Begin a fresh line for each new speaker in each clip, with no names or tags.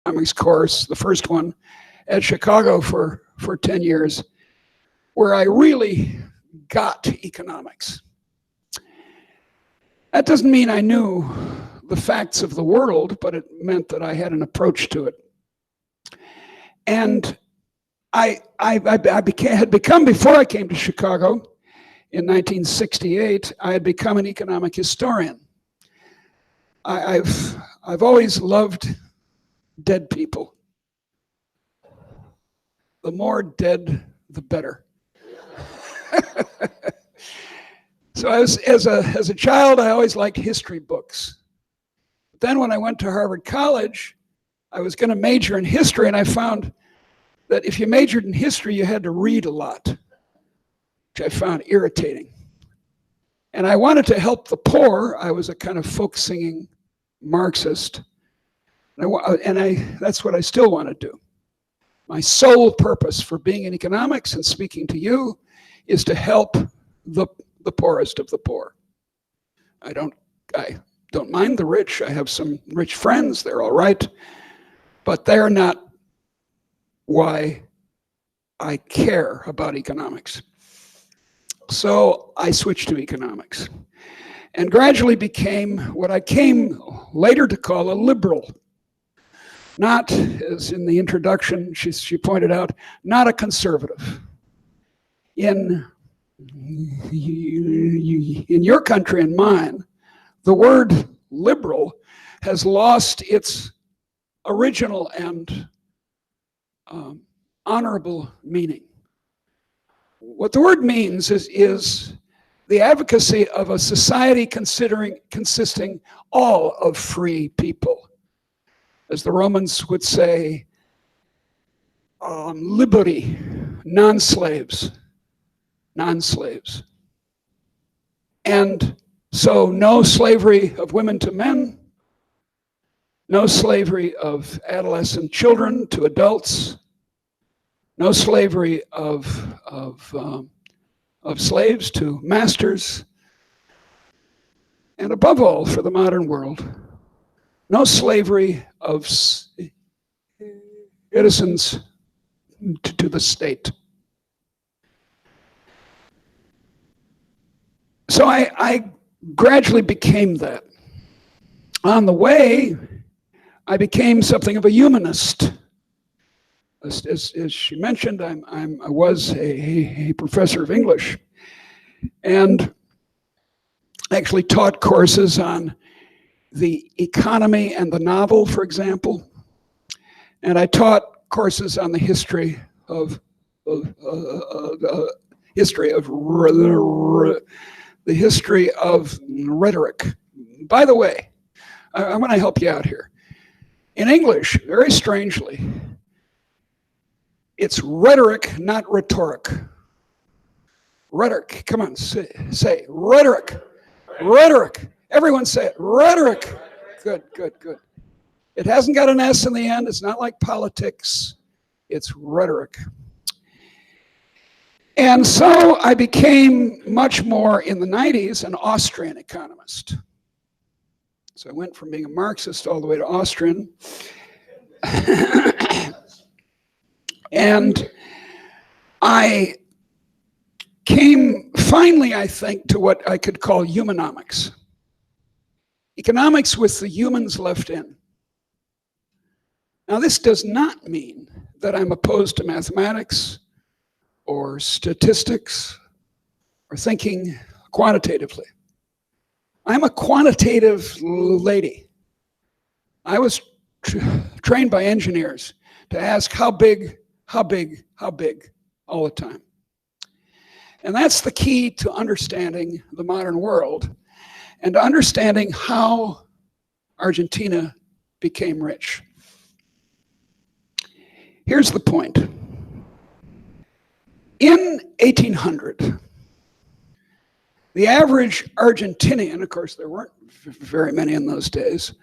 economics course, the first one at Chicago for 10 years, where I really got economics. That doesn't mean I knew the facts of the world, but it meant that I had an approach to it. And I had become, before I came to Chicago in 1968, I had become an economic historian. I've always loved dead people. The more dead, the better. So as a child, I always liked history books. But then when I went to Harvard College, I was going to major in history, and I found that if you majored in history, you had to read a lot, which I found irritating. And I wanted to help the poor. I was a kind of folk-singing Marxist. That's what I still want to do. My sole purpose for being in economics and speaking to you is to help the poorest of the poor. I don't mind the rich. I have some rich friends. They're all right. But they're not why I care about economics. So I switched to economics and gradually became what I came later to call a liberal. Not, as in the introduction she pointed out, not a conservative. In your country and mine, the word liberal has lost its original and honorable meaning. What the word means is the advocacy of a society consisting all of free people. As the Romans would say, liberi, non-slaves. Non-slaves. And so no slavery of women to men, no slavery of adolescent children to adults, no slavery of slaves to masters, and above all, for the modern world, no slavery of citizens to the state. So I gradually became that. On the way, I became something of a humanist. As she mentioned, I was a professor of English and actually taught courses on the economy and the novel, for example. And I taught courses on the history of rhetoric. By the way, I'm going to help you out here. In English, very strangely, it's rhetoric, not rhetoric. Rhetoric, come on, say rhetoric. Rhetoric. Everyone say it, rhetoric. Good, good, good. It hasn't got an S in the end. It's not like politics. It's rhetoric. And so I became much more in the 90s an Austrian economist. So I went from being a Marxist all the way to Austrian. And I came finally, I think, to what I could call humanomics. Economics with the humans left in. Now, this does not mean that I'm opposed to mathematics or statistics or thinking quantitatively. I'm a quantitative lady. I was trained by engineers to ask how big all the time. And that's the key to understanding the modern world and to understanding how Argentina became rich. Here's the point. In 1800, the average Argentinian, of course there weren't very many in those days,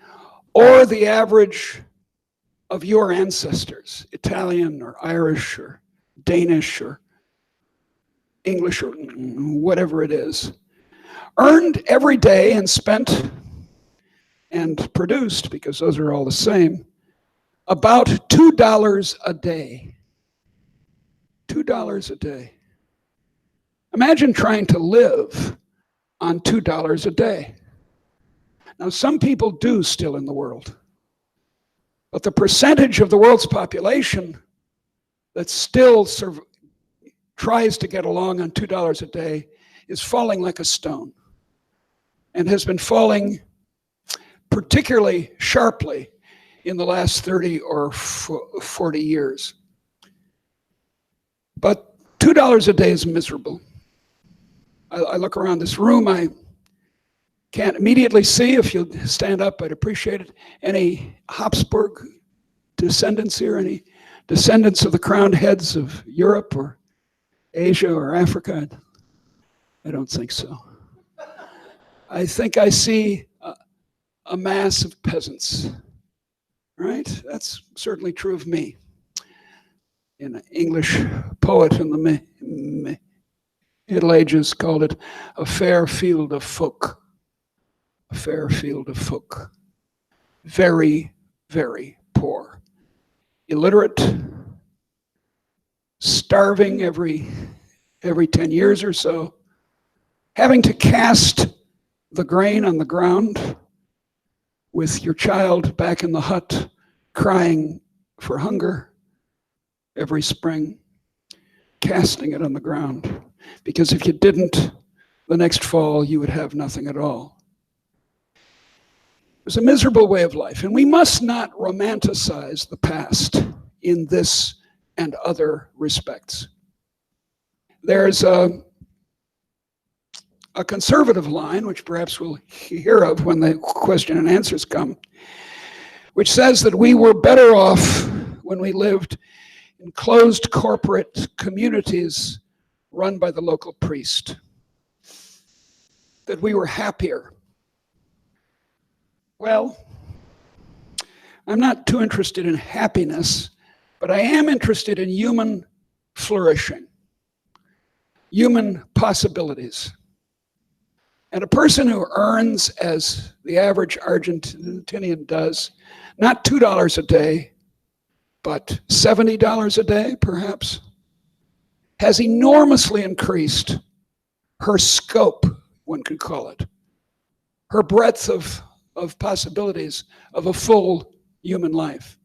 or the average of your ancestors, Italian or Irish or Danish or English or whatever it is, earned every day and spent and produced, because those are all the same, about $2 a day. $2 a day. Imagine trying to live on $2 a day. Now, some people do still in the world, but the percentage of the world's population that still tries to get along on $2 a day is falling like a stone, and has been falling particularly sharply in the last 30 or 40 years. But $2 a day is miserable. I look around this room, I can't immediately see. If you'd stand up, I'd appreciate it. Any Habsburg descendants here? Any descendants of the crowned heads of Europe or Asia or Africa? I don't think so. I think I see a mass of peasants, right? That's certainly true of me. An English poet in the Middle Ages called it a fair field of folk. A fair field of folk. Very, very poor. Illiterate, starving every 10 years or so, having to cast the grain on the ground with your child back in the hut crying for hunger every spring, casting it on the ground. Because if you didn't, the next fall you would have nothing at all. It was a miserable way of life, and we must not romanticize the past in this and other respects. There's a conservative line, which perhaps we'll hear of when the question and answers come, which says that we were better off when we lived in closed corporate communities run by the local priest, that we were happier. Well, I'm not too interested in happiness, but I am interested in human flourishing, human possibilities. And a person who earns, as the average Argentinian does, not $2 a day, but $70 a day, perhaps, has enormously increased her scope, one could call it, her breadth of possibilities of a full human life.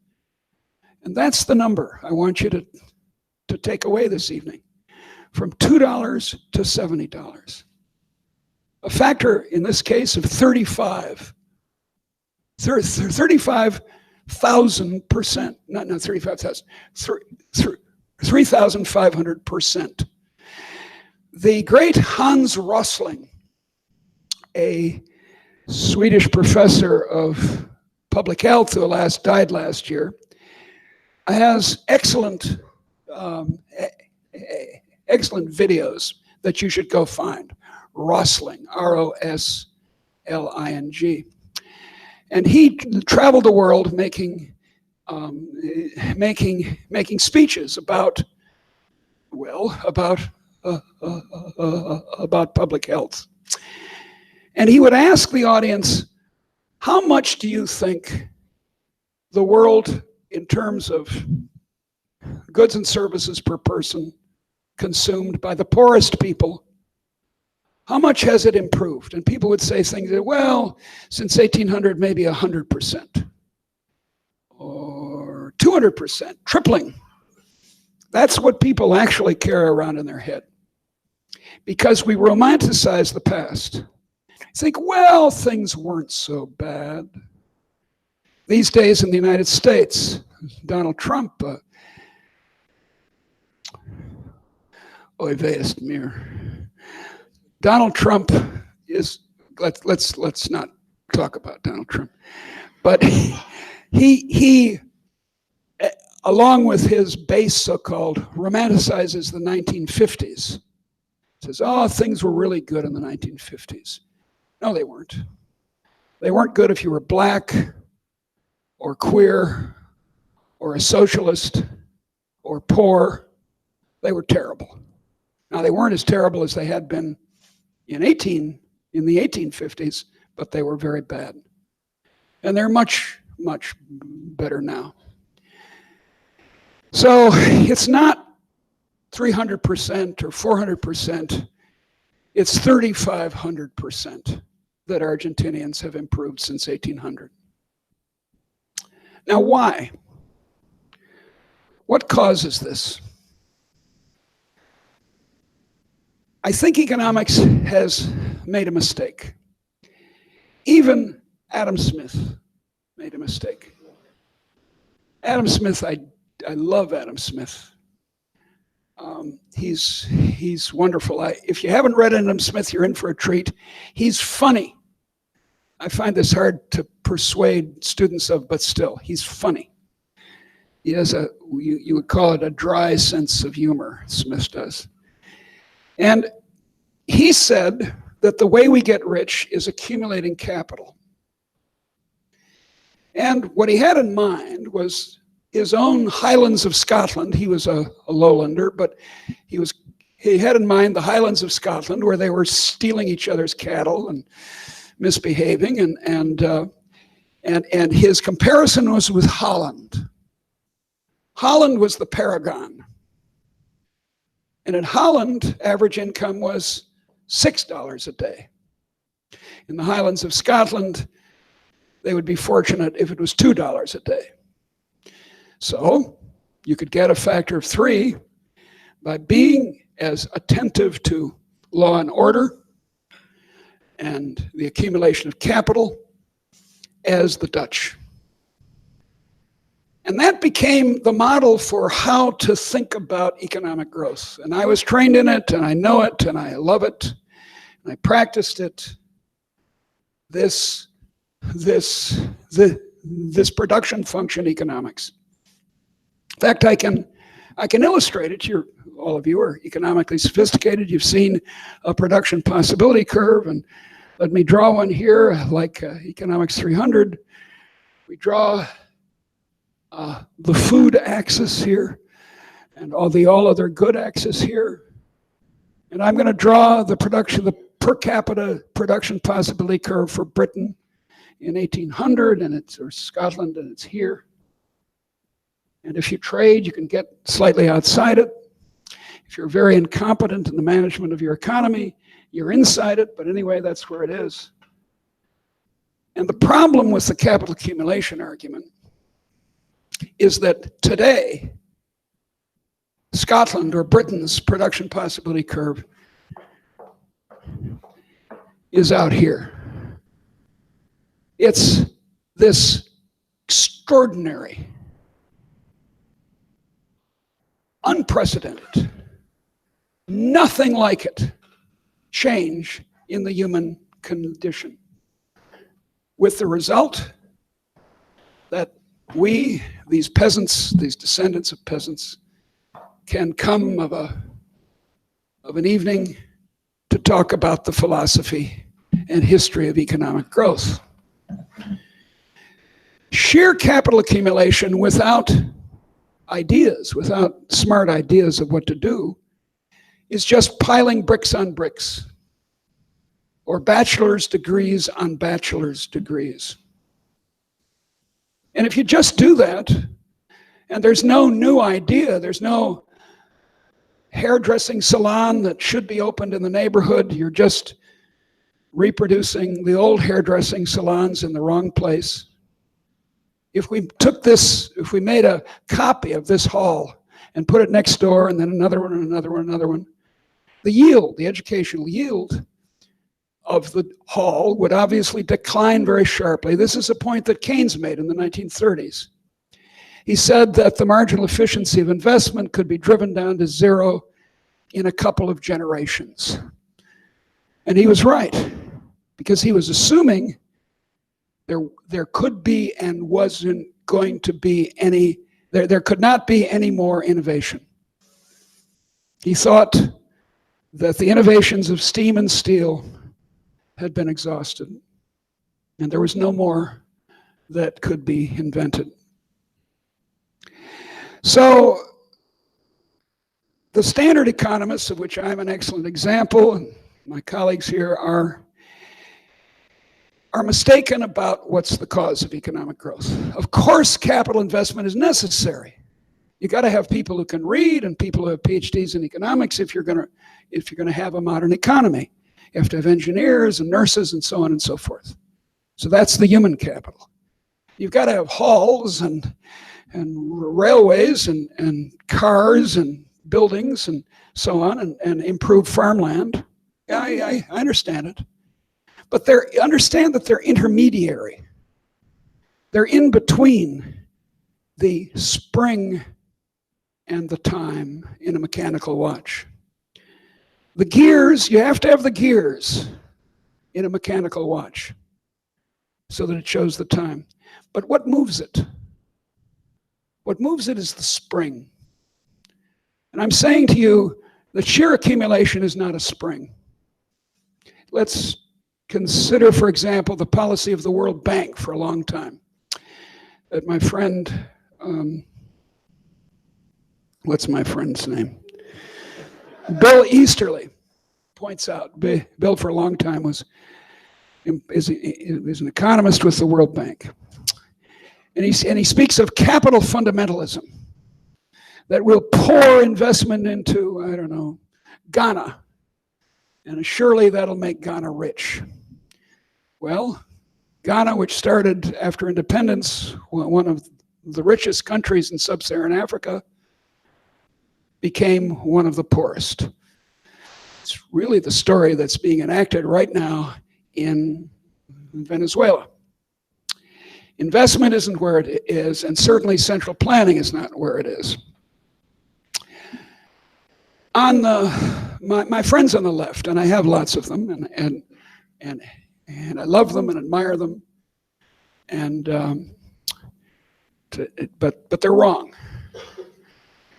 And that's the number I want you to take away this evening, from $2 to $70. A factor, in this case, of 35,000%, not 35,000, 3,500%. The great Hans Rosling, a Swedish professor of public health who died last year, has excellent videos that you should go find. Rosling, R-O-S-L-I-N-G. And he traveled the world making speeches about public health. And he would ask the audience, how much do you think the world, in terms of goods and services per person consumed by the poorest people, how much has it improved? And people would say things that, well, since 1800, maybe 100%. Or 200%, tripling. That's what people actually carry around in their head. Because we romanticize the past. Think, well, things weren't so bad. These days in the United States, Donald Trump, oy vey ist mir. Donald Trump is, let's not talk about Donald Trump, but he along with his base so-called, romanticizes the 1950s. Says, oh, things were really good in the 1950s. No, they weren't. They weren't good if you were black or queer or a socialist or poor. They were terrible. Now, they weren't as terrible as they had been in the 1850s, but they were very bad. And they're much, much better now. So it's not 300% or 400%, it's 3,500% that Argentinians have improved since 1800. Now, why? What causes this? I think economics has made a mistake. Even Adam Smith made a mistake. Adam Smith, I love Adam Smith. He's wonderful. If you haven't read Adam Smith, you're in for a treat. He's funny. I find this hard to persuade students of, but still, he's funny. He has you would call it a dry sense of humor, Smith does. And he said that the way we get rich is accumulating capital. And what he had in mind was his own Highlands of Scotland. He was a lowlander, but he had in mind the Highlands of Scotland, where they were stealing each other's cattle and misbehaving, and his comparison was with Holland. Holland was the paragon. And in Holland, average income was $6 a day. In the Highlands of Scotland, they would be fortunate if it was $2 a day. So you could get a factor of 3 by being as attentive to law and order and the accumulation of capital as the Dutch. And that became the model for how to think about economic growth. And I was trained in it, and I know it, and I love it, and I practiced it. This production function economics. In fact, I can illustrate it. All of you are economically sophisticated. You've seen a production possibility curve, and let me draw one here, like Economics 300. We draw the food axis here, and all other good axis here. And I'm going to draw the per capita production possibility curve for Britain in 1800, or Scotland, and it's here. And if you trade, you can get slightly outside it. If you're very incompetent in the management of your economy, you're inside it, but anyway, that's where it is. And the problem with the capital accumulation argument is that today, Scotland or Britain's production possibility curve is out here. It's this extraordinary, unprecedented, nothing like it, change in the human condition, with the result that we, these peasants, these descendants of peasants, can come of an evening to talk about the philosophy and history of economic growth. Sheer capital accumulation without ideas, without smart ideas of what to do, is just piling bricks on bricks, or bachelor's degrees on bachelor's degrees. And if you just do that, and there's no new idea, there's no hairdressing salon that should be opened in the neighborhood, you're just reproducing the old hairdressing salons in the wrong place. If we made a copy of this hall and put it next door, and then another one, and another one, another one, the educational yield of the hall would obviously decline very sharply. This is a point that Keynes made in the 1930s. He said that the marginal efficiency of investment could be driven down to 0 in a couple of generations. And he was right, because he was assuming there could be and wasn't going to be any, there could not be any more innovation. He thought that the innovations of steam and steel had been exhausted, and there was no more that could be invented. So the standard economists, of which I'm an excellent example, and my colleagues here are mistaken about what's the cause of economic growth. Of course, capital investment is necessary. You got to have people who can read and people who have PhDs in economics if you're going to have a modern economy. You have to have engineers and nurses and so on and so forth. So that's the human capital. You've got to have halls and railways and cars and buildings and so on and improved farmland. Yeah, I understand it. But understand that they're intermediary. They're in between the spring and the time in a mechanical watch. The gears, you have to have the gears in a mechanical watch so that it shows the time. But what moves it? What moves it is the spring. And I'm saying to you that sheer accumulation is not a spring. Let's consider, for example, the policy of the World Bank for a long time. That my friend, what's my friend's name? Bill Easterly points out. Bill for a long time is an economist with the World Bank. And he speaks of capital fundamentalism, that will pour investment into, I don't know, Ghana. And surely that'll make Ghana rich. Well, Ghana, which started after independence, one of the richest countries in sub-Saharan Africa, became one of the poorest. It's really the story that's being enacted right now in Venezuela. Investment isn't where it is, and certainly central planning is not where it is. On my friends on the left, and I have lots of them, and I love them and admire them, but they're wrong.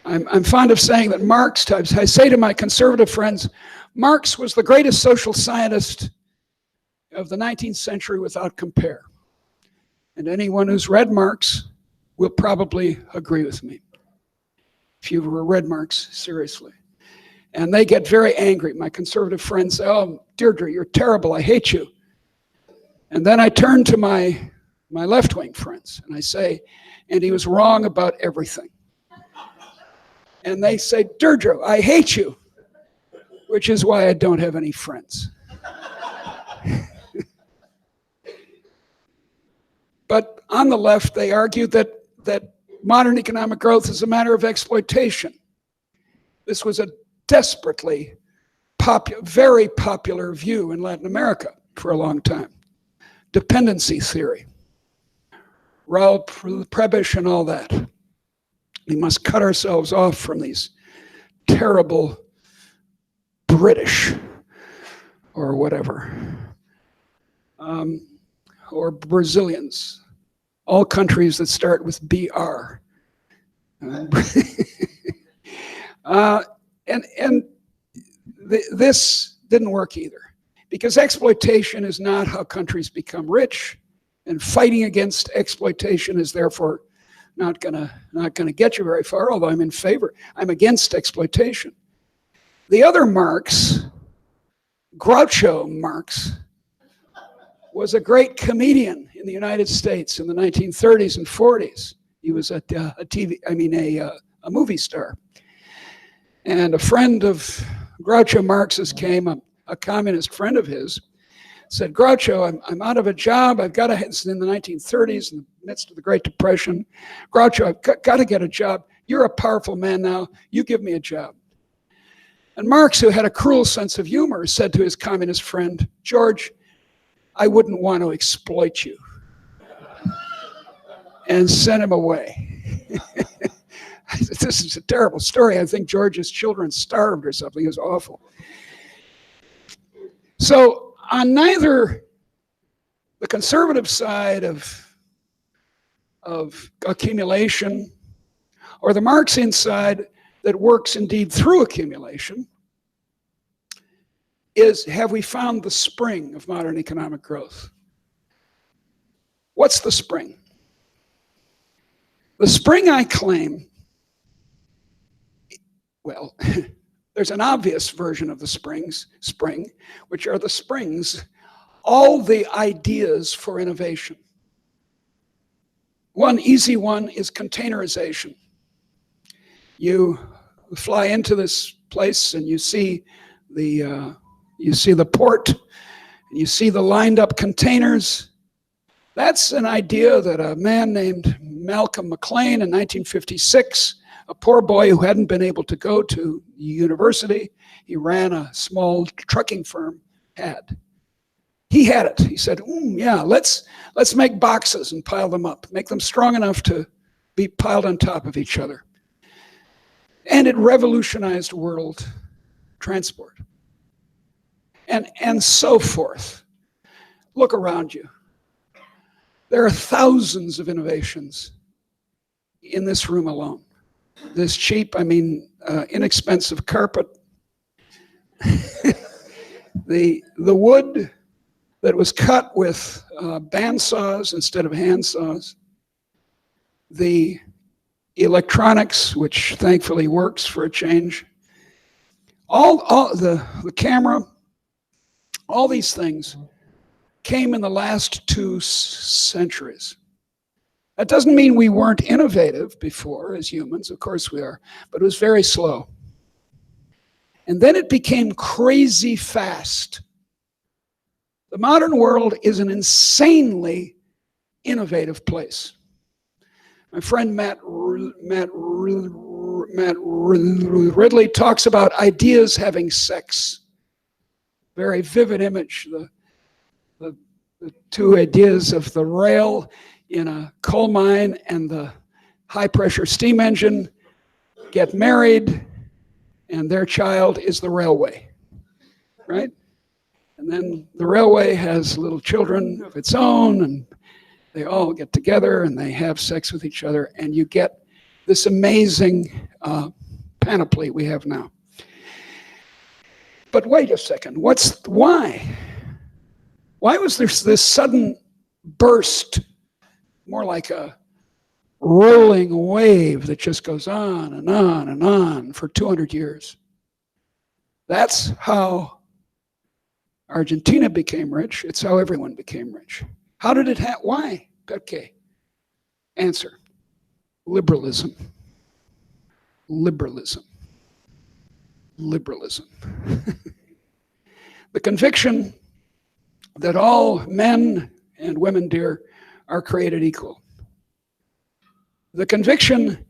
I'm fond of saying that Marx, I say to my conservative friends, Marx was the greatest social scientist of the 19th century without compare. And anyone who's read Marx will probably agree with me, if you've read Marx seriously. And they get very angry. My conservative friends say, oh, Deirdre, you're terrible, I hate you. And then I turn to my left-wing friends and I say, and he was wrong about everything. And they say, Deirdre, I hate you, which is why I don't have any friends. But on the left, they argue that modern economic growth is a matter of exploitation. This was a desperately very popular view in Latin America for a long time. Dependency theory. Raul Prebisch and all that. We must cut ourselves off from these terrible British or whatever, or Brazilians. All countries that start with BR. This didn't work either, because exploitation is not how countries become rich, and fighting against exploitation is therefore not gonna get you very far, although I'm against exploitation. The other Marx, Groucho Marx, was a great comedian in the United States in the 1930s and 40s. He was a movie star. And a friend of Groucho Marx's came, a communist friend of his, said, Groucho, I'm out of a job. It's in the 1930s, in the midst of the Great Depression. Groucho, I've got to get a job. You're a powerful man now. You give me a job. And Marx, who had a cruel sense of humor, said to his communist friend, George, I wouldn't want to exploit you. And sent him away. This is a terrible story. I think George's children starved or something. It was awful. So on neither the conservative side of accumulation or the Marxian side that works indeed through accumulation have we found the spring of modern economic growth. What's the spring? The spring I claim, well, there's an obvious version of the spring, which are the springs, all the ideas for innovation. One easy one is containerization. You fly into this place and you see the port, and you see the lined up containers. That's an idea that a man named Malcolm McLean in 1956, a poor boy who hadn't been able to go to university, he ran a small trucking firm, had. He had it. He said, yeah, let's make boxes and pile them up, make them strong enough to be piled on top of each other. And it revolutionized world transport. And so forth. Look around you. There are thousands of innovations in this room alone. This cheap, inexpensive carpet. The wood that was cut with bandsaws instead of hand saws. The electronics, which thankfully works for a change. All the camera, all these things came in the last 2 centuries. That doesn't mean we weren't innovative before as humans, of course we are, but it was very slow. And then it became crazy fast. The modern world is an insanely innovative place. My friend Matt Ridley talks about ideas having sex. Very vivid image. The 2 ideas of the rail in a coal mine and the high-pressure steam engine get married, and their child is the railway, right? And then the railway has little children of its own, and they all get together and they have sex with each other, and you get this amazing panoply we have now. But wait a second, why? Why was there this sudden burst, more like a rolling wave that just goes on and on and on for 200 years? That's how Argentina became rich. It's how everyone became rich. How did it happen? Why? Okay. Answer. Liberalism. Liberalism. Liberalism. The conviction that all men and women, dear, are created equal. The conviction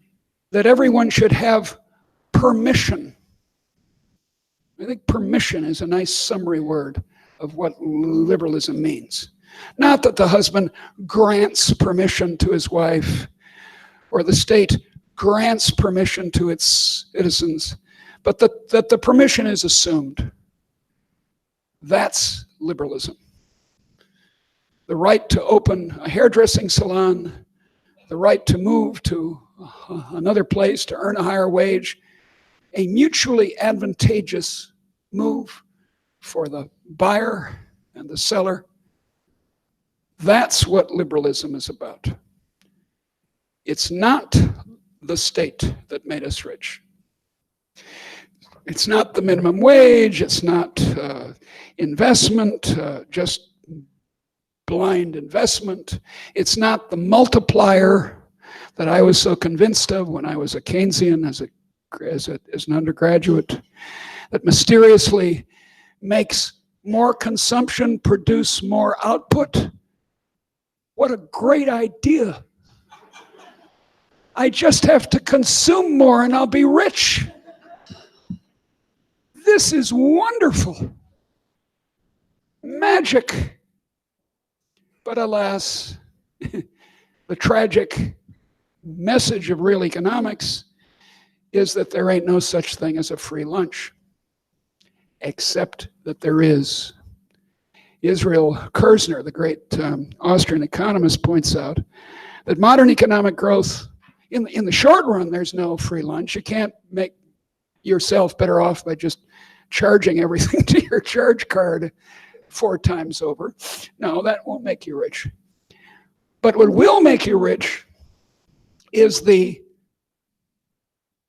that everyone should have permission. I think permission is a nice summary word of what liberalism means. Not that the husband grants permission to his wife or the state grants permission to its citizens, but that the permission is assumed. That's liberalism. The right to open a hairdressing salon, the right to move to another place to earn a higher wage, a mutually advantageous move for the buyer and the seller. That's what liberalism is about. It's not the state that made us rich. It's not the minimum wage. It's not investment, just blind investment. It's not the multiplier that I was so convinced of when I was a Keynesian as an undergraduate, that mysteriously makes more consumption produce more output. What a great idea. I just have to consume more and I'll be rich. This is wonderful. Magic. But alas, the tragic message of real economics is that there ain't no such thing as a free lunch, except that there is. Israel Kirzner, the great Austrian economist, points out that modern economic growth, in the short run, there's no free lunch. You can't make yourself better off by just charging everything to your charge card 4 times over. No, that won't make you rich. But what will make you rich is the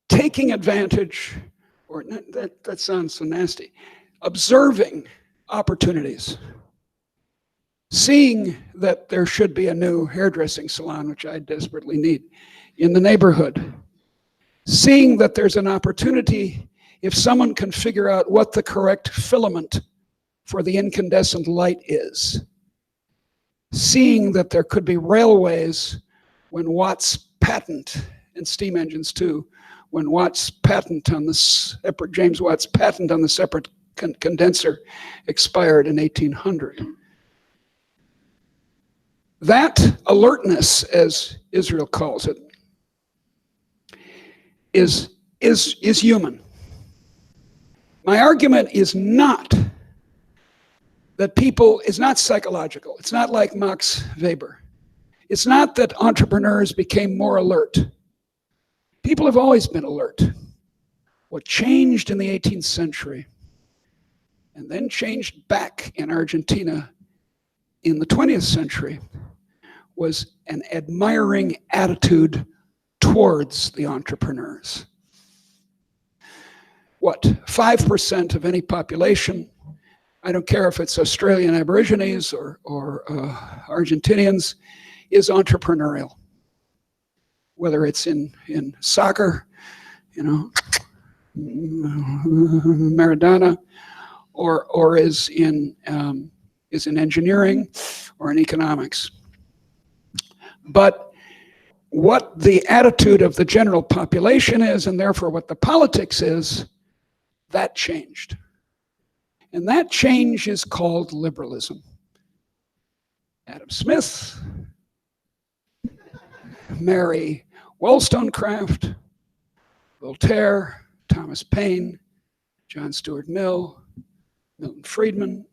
taking advantage, or that sounds so nasty, observing opportunities. Seeing that there should be a new hairdressing salon, which I desperately need, in the neighborhood. seeing that there's an opportunity if someone can figure out what the correct filament for the incandescent light is, seeing that there could be railways when Watt's patent, and steam engines too, when Watt's patent on James Watt's patent on the separate condenser expired in 1800. That alertness, as Israel calls it, is human. My argument is not that it's not psychological. It's not like Max Weber. It's not that entrepreneurs became more alert. People have always been alert. What changed in the 18th century and then changed back in Argentina in the 20th century was an admiring attitude towards the entrepreneurs. What, 5% of any population, I don't care if it's Australian Aborigines or Argentinians, is entrepreneurial. Whether it's in soccer, Maradona, or is in engineering or in economics. But what the attitude of the general population is, and therefore what the politics is, that changed. And that change is called liberalism. Adam Smith, Mary Wollstonecraft, Voltaire, Thomas Paine, John Stuart Mill, Milton Friedman,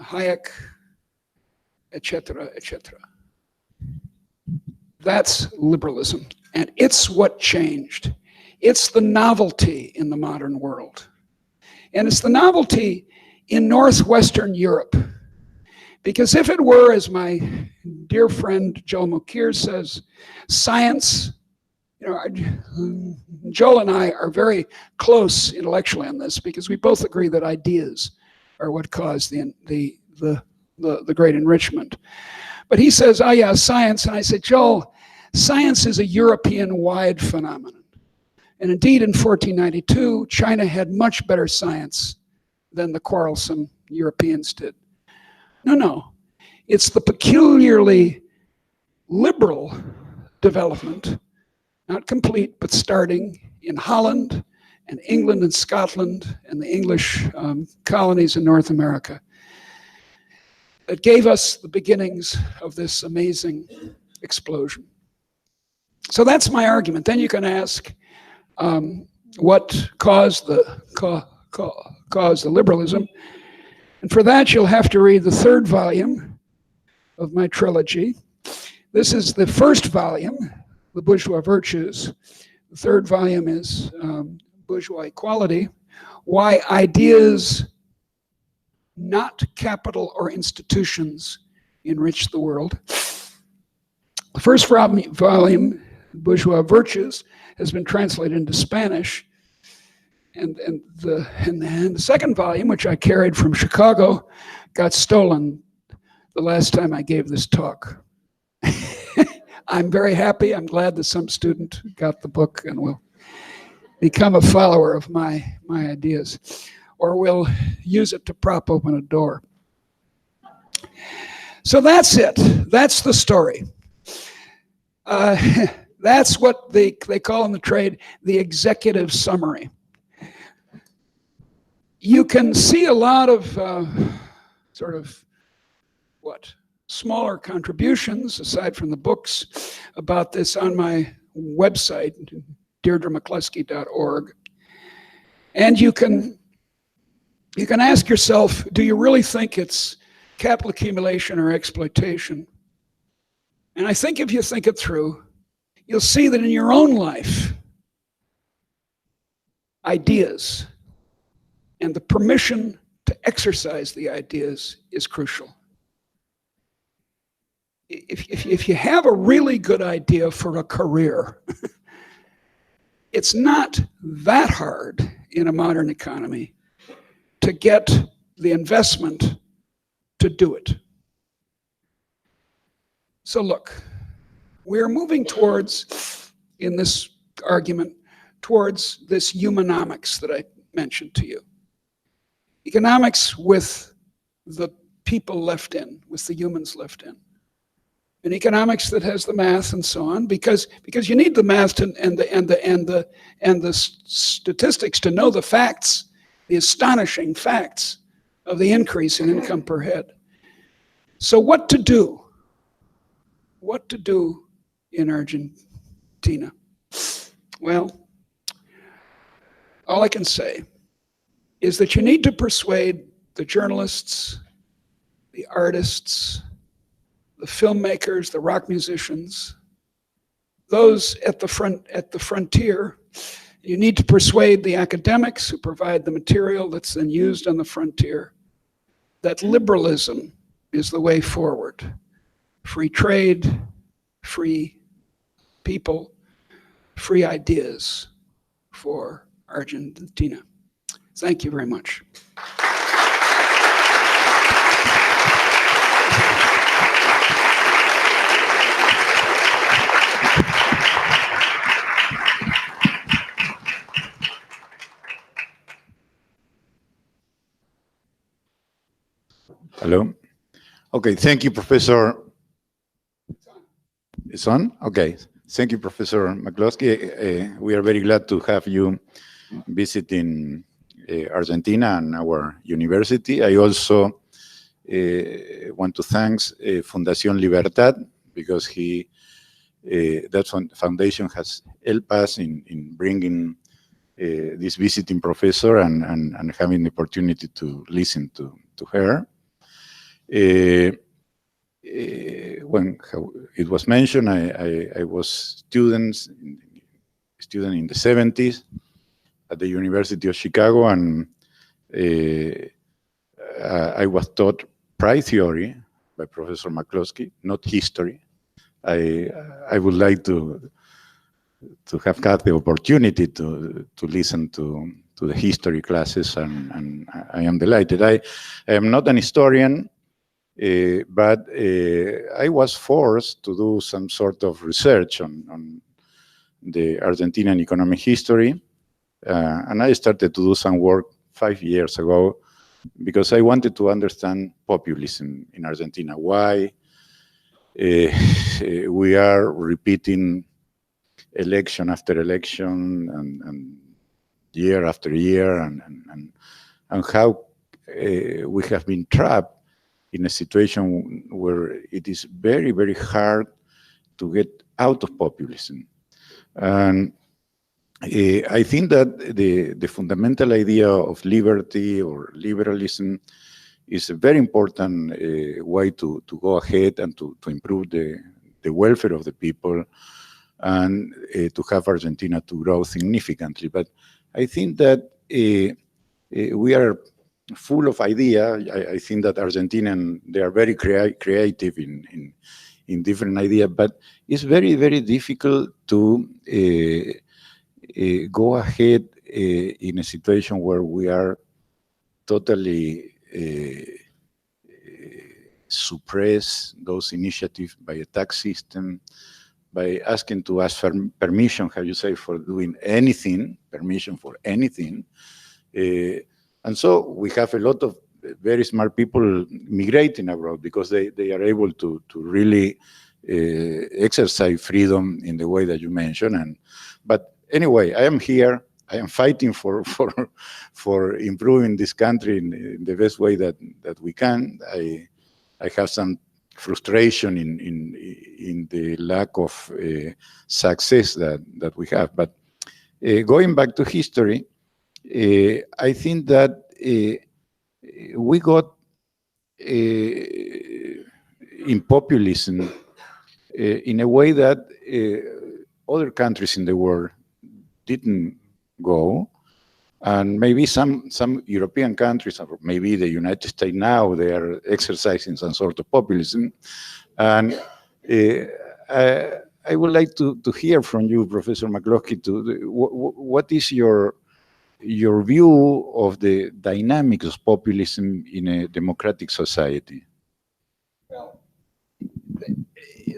Hayek, etc., etc. That's liberalism, and it's what changed. It's the novelty in the modern world. And it's the novelty in Northwestern Europe. Because if it were, as my dear friend Joel Mukir says, science, Joel and I are very close intellectually on this because we both agree that ideas are what caused the great enrichment. But he says, oh yeah, science. And I said, Joel, science is a European-wide phenomenon. And indeed, in 1492, China had much better science than the quarrelsome Europeans did. No. It's the peculiarly liberal development, not complete, but starting in Holland and England and Scotland and the English colonies in North America, that gave us the beginnings of this amazing explosion. So that's my argument. Then you can ask, what caused the liberalism? And for that, you'll have to read the third volume of my trilogy. This is the first volume, The Bourgeois Virtues. The third volume is Bourgeois Equality, Why Ideas, Not Capital or Institutions, Enrich the World. The first volume, Bourgeois Virtues, has been translated into Spanish. And the second volume, which I carried from Chicago, got stolen the last time I gave this talk. I'm very happy. I'm glad that some student got the book and will become a follower of my ideas, or will use it to prop open a door. So that's it. That's the story. That's what they call in the trade the executive summary. You can see a lot of smaller contributions, aside from the books, about this on my website, deirdremccloskey.org. And you can ask yourself, do you really think it's capital accumulation or exploitation? And I think if you think it through, you'll see that in your own life, ideas and the permission to exercise the ideas is crucial. If you have a really good idea for a career, it's not that hard in a modern economy to get the investment to do it. So look, we're moving towards, in this argument, towards this humanomics that I mentioned to you. Economics with the people left in, with the humans left in. And economics that has the math and so on, because you need the math and the statistics to know the facts, the astonishing facts of the increase in income per head. So what to do? What to do in Argentina? Well, all I can say is that you need to persuade the journalists, the artists, the filmmakers, the rock musicians, those at the frontier. You need to persuade the academics who provide the material that's then used on the frontier that liberalism is the way forward. Free trade, free people, free ideas for Argentina. Thank you very much.
Hello. Okay, thank you, Professor. It's on? Okay. Thank you, Professor McCloskey. We are very glad to have you visiting Argentina and our university. I also want to thank Fundación Libertad, because that foundation has helped us in bringing this visiting professor and having the opportunity to listen to her. When it was mentioned, I was student in the 70s at the University of Chicago, and I was taught price theory by Professor McCloskey, not history. I would like to have had the opportunity to listen to the history classes, and I am delighted. I am not an historian, but I was forced to do some sort of research on the Argentinian economic history, and I started to do some work 5 years ago because I wanted to understand populism in Argentina. Why we are repeating election after election and year after year, and how we have been trapped in a situation where it is very, very hard to get out of populism. And I think that the fundamental idea of liberty or liberalism is a very important way to go ahead and to improve the welfare of the people, and to have Argentina to grow significantly. But I think that we are full of ideas. I think that Argentinians, they are very creative in different ideas, but it's very, very difficult to go ahead in a situation where we are totally suppress those initiatives by a tax system, by asking to ask for permission, how you say, for doing anything, permission for anything. And so we have a lot of very smart people migrating abroad because they are able to really exercise freedom in the way that you mentioned. But anyway, I am here. I am fighting for improving this country in the best way that we can. I have some frustration in the lack of success that we have. But going back to history, I think that we got in populism in a way that other countries in the world didn't go, and maybe some European countries, or maybe the United States now, they are exercising some sort of populism. And I would like to hear from you, Professor McCloskey, what is your view of the dynamics of populism in a democratic society?
Well,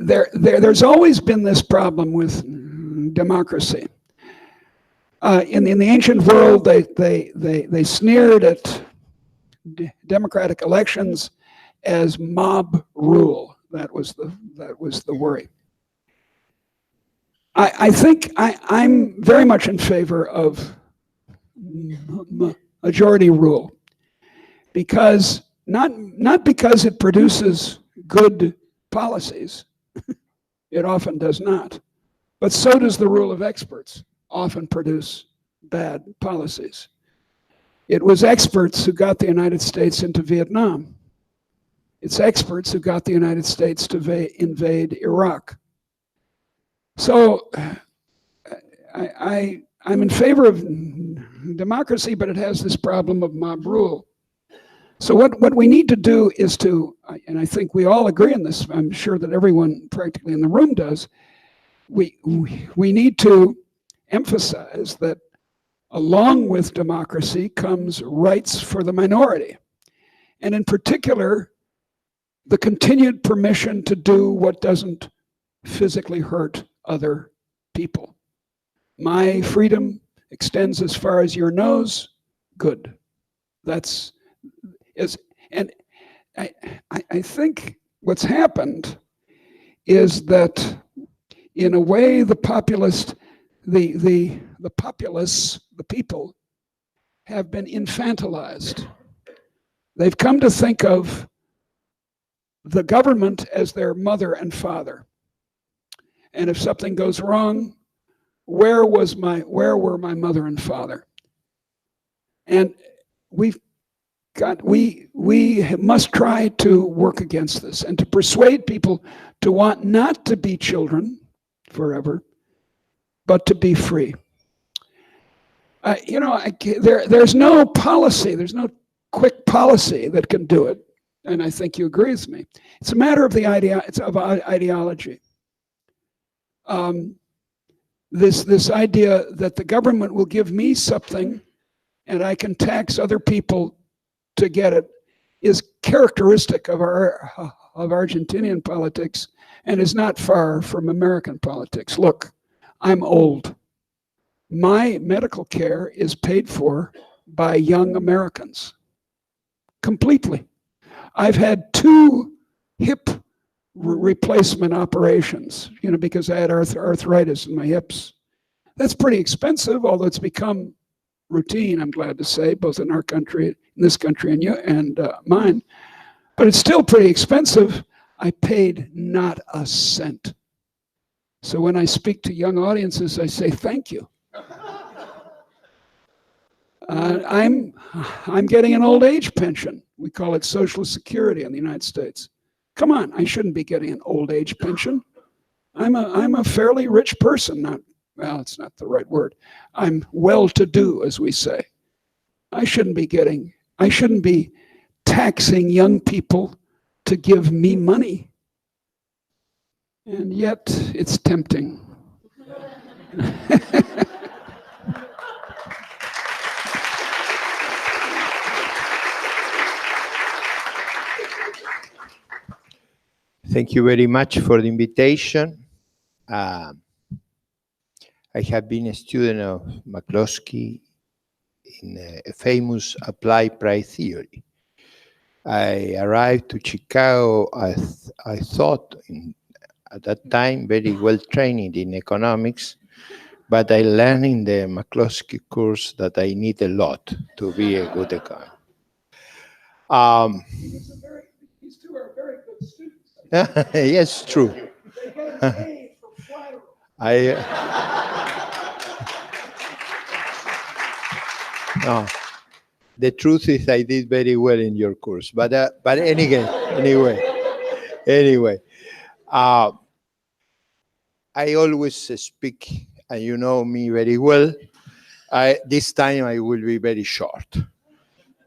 there's always been this problem with democracy. In the ancient world, they sneered at democratic elections as mob rule. That was the worry. I think I'm very much in favor of majority rule, because not because it produces good policies, it often does not, but so does the rule of experts often produce bad policies. It was experts who got the United States into Vietnam. It's experts who got the United States to invade Iraq. So I'm in favor of democracy, but it has this problem of mob rule. So what we need to do is to, and I think we all agree on this, I'm sure that everyone practically in the room does, we need to emphasize that along with democracy comes rights for the minority. And in particular, the continued permission to do what doesn't physically hurt other people. My freedom extends as far as your nose, good. And I think what's happened is that in a way the populace, the people have been infantilized. They've come to think of the government as their mother and father. And if something goes wrong, where were my mother and father? And we must try to work against this and to persuade people to want not to be children forever, but to be free. There's no policy, there's no quick policy that can do it. And I think you agree with me. It's a matter of ideology. This idea that the government will give me something and I can tax other people to get it is characteristic of Argentinian politics and is not far from American politics. Look, I'm old. My medical care is paid for by young Americans, completely. I've had 2 hip replacement operations, because I had arthritis in my hips. That's pretty expensive, although it's become routine, I'm glad to say, both in our country, in this country, and mine. But it's still pretty expensive. I paid not a cent. So when I speak to young audiences, I say thank you. I'm getting an old age pension. We call it Social Security in the United States. Come on, I shouldn't be getting an old age pension. I'm a fairly rich person. Well, it's not the right word. I'm well-to-do, as we say. I shouldn't be taxing young people to give me money. And yet, it's tempting.
Thank you very much for the invitation. I have been a student of McCloskey in a famous applied price theory. I arrived to Chicago, I thought at that time very well trained in economics, but I learned in the McCloskey course that I need a lot to be a good economist.
These two are very good students.
Yes, true.
They get an A for flattery.
No, the truth is I did very well in your course, but anyway, I always speak, and you know me very well. This time I will be very short,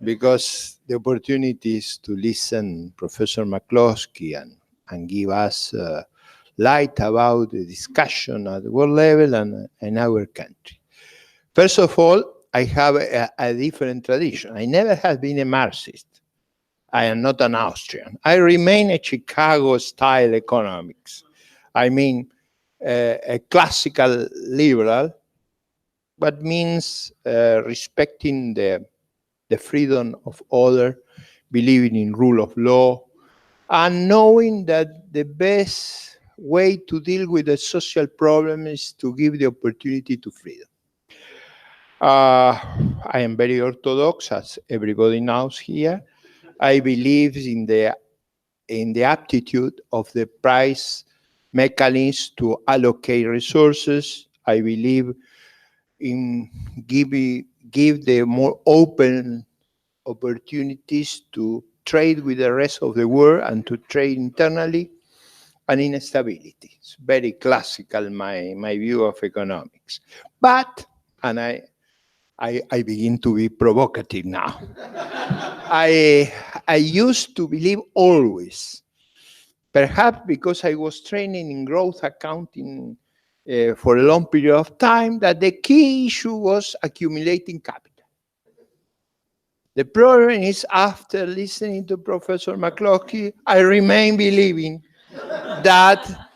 because the opportunity is to listen Professor McCloskey and give us light about the discussion at the world level and in our country. First of all, I have a different tradition. I never have been a Marxist. I am not an Austrian. I remain a Chicago-style economics. I mean, a classical liberal, but means respecting the freedom of others, believing in rule of law, and knowing that the best way to deal with the social problem is to give the opportunity to freedom. I am very orthodox, as everybody knows here. I believe in the aptitude of the price mechanism to allocate resources. I believe in give the more open opportunities to trade with the rest of the world and to trade internally, and in stability. It's very classical, my view of economics. But, and I begin to be provocative now. I used to believe always, perhaps because I was training in growth accounting for a long period of time, that the key issue was accumulating capital. The problem is, after listening to Professor McCloskey, I remain believing that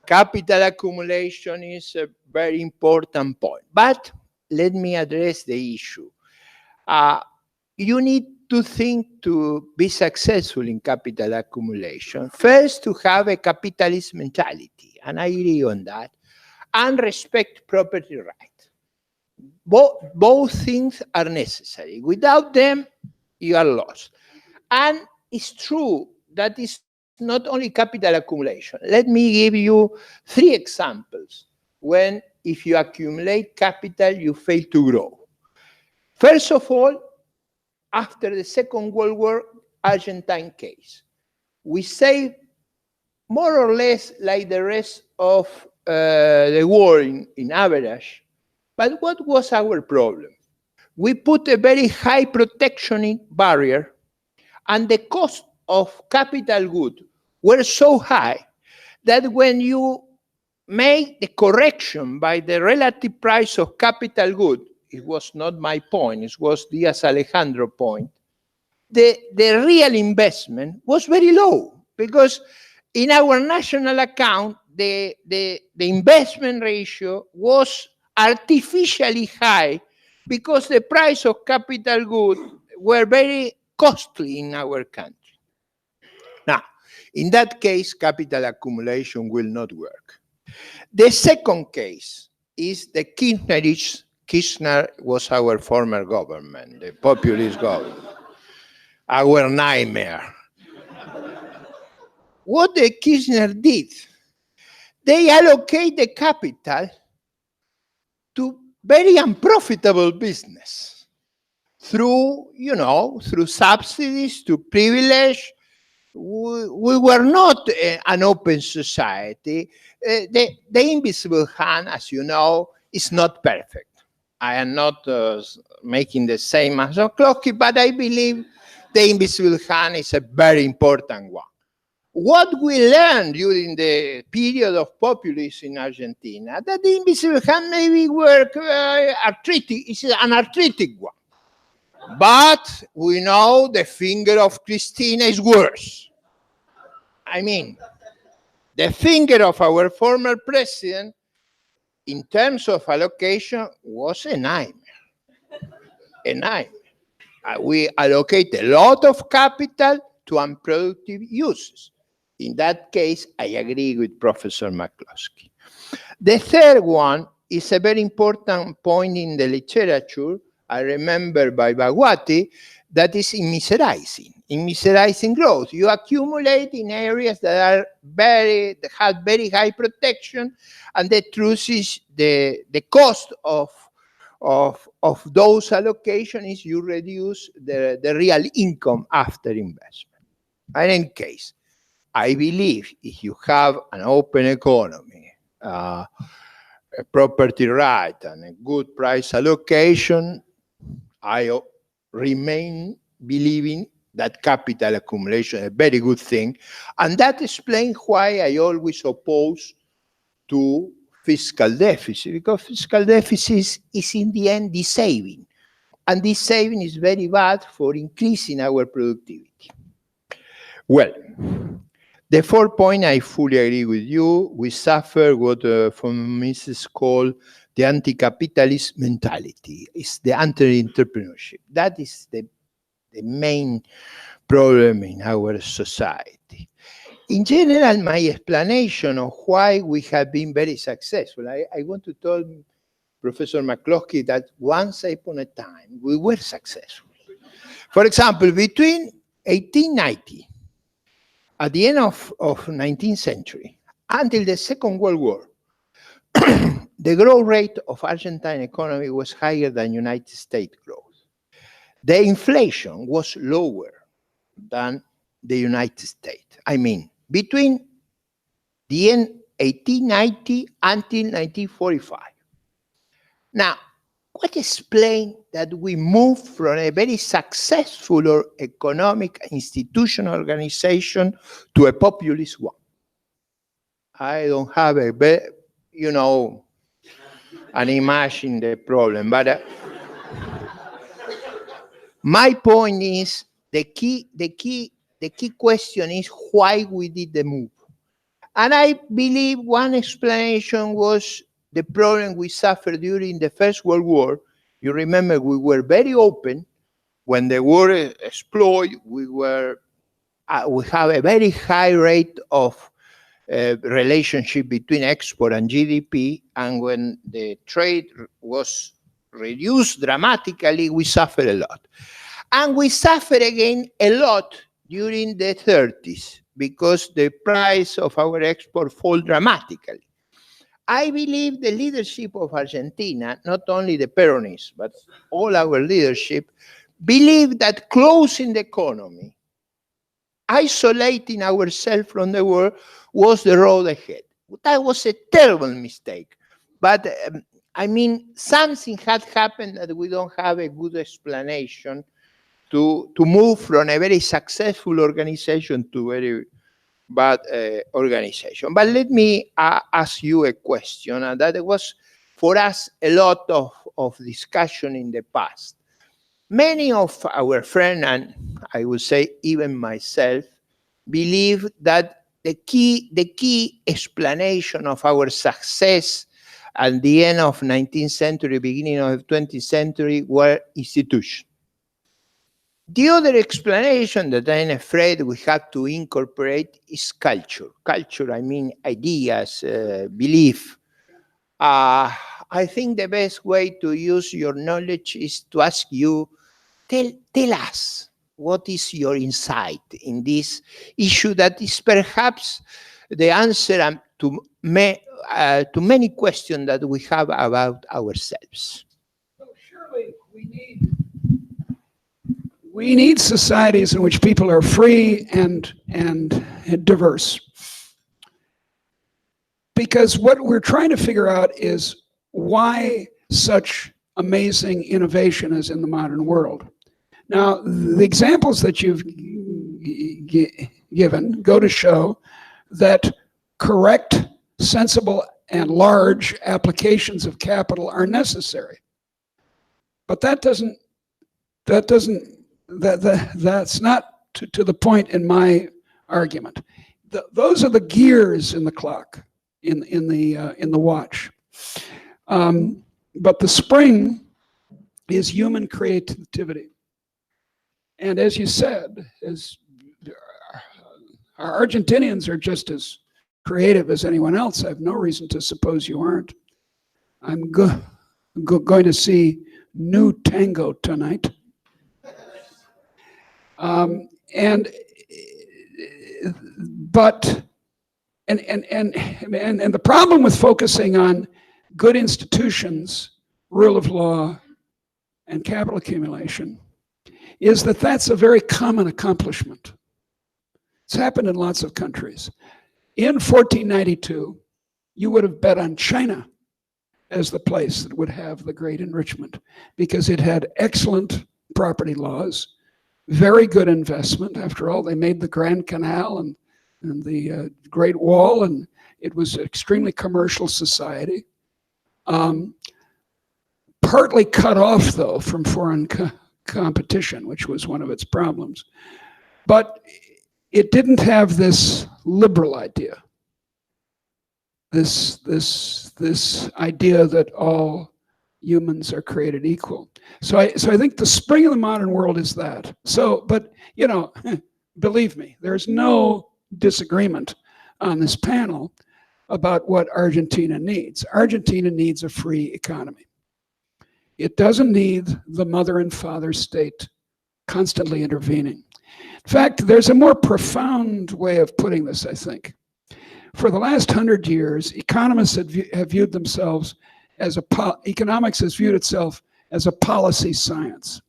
capital accumulation is a very important point. But let me address the issue. You need to think to be successful in capital accumulation. First, to have a capitalist mentality, and I agree on that, and respect property rights. Both things are necessary. Without them, you are lost. And it's true that it's not only capital accumulation. Let me give you 3 examples when, if you accumulate capital, you fail to grow. First of all, after the Second World War, Argentine case. We saved more or less like the rest of the war in average. But what was our problem? We put a very high protectionist barrier, and the cost of capital goods were so high that when you make the correction by the relative price of capital goods, it was not my point, it was Diaz Alejandro's point, the real investment was very low, because in our national account, the investment ratio was artificially high because the price of capital goods were very costly in our country. Now, in that case, capital accumulation will not work. The second case is the Kirchnerich. Kirchner was our former government, the populist government, our nightmare. What the Kirchner did, they allocate the capital to very unprofitable business through subsidies, to privilege. We were not an open society. The invisible hand, as you know, is not perfect. I am not making the same as McCloskey, but I believe the invisible hand is a very important one. What we learned during the period of populism in Argentina, that the invisible hand maybe work arthritic, is an arthritic one. But we know the finger of Cristina is worse. I mean, the finger of our former president, in terms of allocation, was a nightmare. A nightmare. We allocate a lot of capital to unproductive uses. In that case, I agree with Professor McCloskey. The third one is a very important point in the literature, I remember by Baguati, that is in miserizing growth. You accumulate in areas that have very high protection, and the truth is the cost of those allocations is you reduce the real income after investment. In any case, I believe if you have an open economy, a property right, and a good price allocation, I remain believing that capital accumulation is a very good thing. And that explains why I always oppose to fiscal deficit, because fiscal deficit is in the end this saving. And this saving is very bad for increasing our productivity. Well, The fourth point, I fully agree with you. We suffer what economists call the anti-capitalist mentality. It's the anti-entrepreneurship. That is the main problem in our society. In general, my explanation of why we have been very successful, I want to tell Professor McCloskey that once upon a time, we were successful. For example, between 1890, at the end of 19th century, until the Second World War, the growth rate of Argentine economy was higher than United States growth. The inflation was lower than the United States. I mean, between the end 1890 until 1945. Now, what explains that we moved from a very successful or economic institutional organization to a populist one? I don't have an image in the problem, but my point is the key question is why we did the move. And I believe one explanation was the problem we suffered during the First World War. You remember we were very open. When the war exploded, we have a very high rate of relationship between export and GDP. And when the trade was reduced dramatically, we suffered a lot. And we suffered again a lot during the 30s because the price of our export fell dramatically. I believe the leadership of Argentina, not only the Peronists, but all our leadership, believe that closing the economy, isolating ourselves from the world, was the road ahead. That was a terrible mistake. But something had happened that we don't have a good explanation to move from a very successful organization to a very bad organization. But let me ask you a question, and that was for us a lot of discussion in the past. Many of our friends, and I would say even myself, believe that the key explanation of our success at the end of 19th century, beginning of 20th century, were institutions. The other explanation that I'm afraid we have to incorporate is culture. Culture, I mean ideas, belief. I think the best way to use your knowledge is to ask you, tell us, what is your insight in this issue that is perhaps the answer to many questions that we have about ourselves?
So surely we need societies in which people are free and diverse. Because what we're trying to figure out is why such amazing innovation is in the modern world. Now, the examples that you've given go to show that correct, sensible, and large applications of capital are necessary. But that's not to the point in my argument. Those are the gears in the clock, in the watch. But the spring is human creativity. And as you said, our Argentinians are just as creative as anyone else. I have no reason to suppose you aren't. I'm going to see new tango tonight. And the problem with focusing on good institutions, rule of law, and capital accumulation is that that's a very common accomplishment. It's happened in lots of countries. In 1492, you would have bet on China as the place that would have the great enrichment because it had excellent property laws, very good investment. After all, they made the Grand Canal and the Great Wall, and it was an extremely commercial society. Partly cut off, though, from foreign competition, which was one of its problems. But it didn't have this liberal idea. This idea that all humans are created equal. So I think the spring of the modern world is that. So, but you know, believe me, there's no disagreement on this panel about what Argentina needs. Argentina needs a free economy. It doesn't need the mother and father state constantly intervening. In fact, there's a more profound way of putting this, I think. For the last 100 years, economists have viewed themselves as economics has viewed itself as a policy science.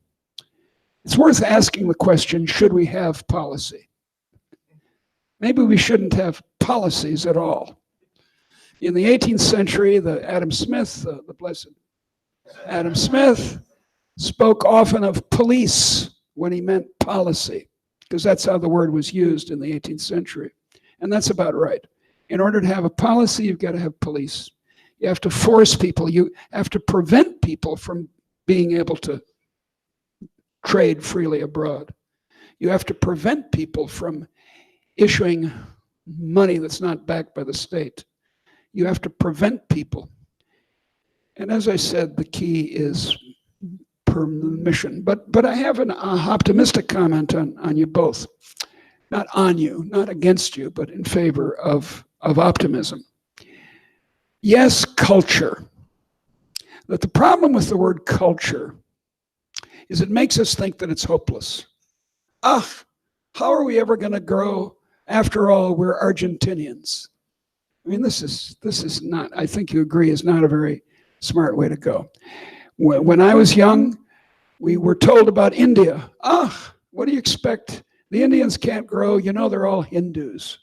It's worth asking the question, should we have policy? Maybe we shouldn't have policies at all. In the 18th century, Adam Smith, the blessed Adam Smith, spoke often of police when he meant policy, because that's how the word was used in the 18th century. And that's about right. In order to have a policy, you've got to have police. You have to force people. You have to prevent people from being able to trade freely abroad. You have to prevent people from issuing money that's not backed by the state. You have to prevent people. And as I said, the key is permission. But I have an optimistic comment on you both. Not on you, not against you, but in favor of optimism. Yes, culture. But the problem with the word culture is it makes us think that it's hopeless. How are we ever going to grow? After all, we're Argentinians. I mean, this is not, I think you agree, is not a very smart way to go. When I was young, we were told about India. What do you expect? The Indians can't grow. You know, they're all Hindus.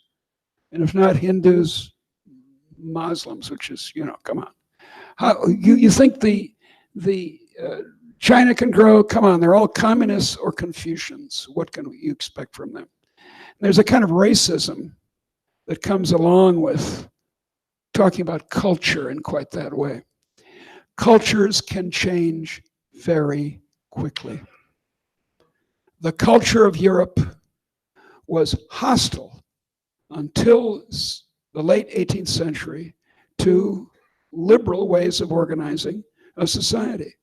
And if not Hindus, Muslims, which is, you know, come on. How you think the China can grow? Come on, they're all communists or Confucians. What can you expect from them? There's a kind of racism that comes along with talking about culture in quite that way. Cultures can change very quickly. The culture of Europe was hostile until the late 18th century to liberal ways of organizing a society.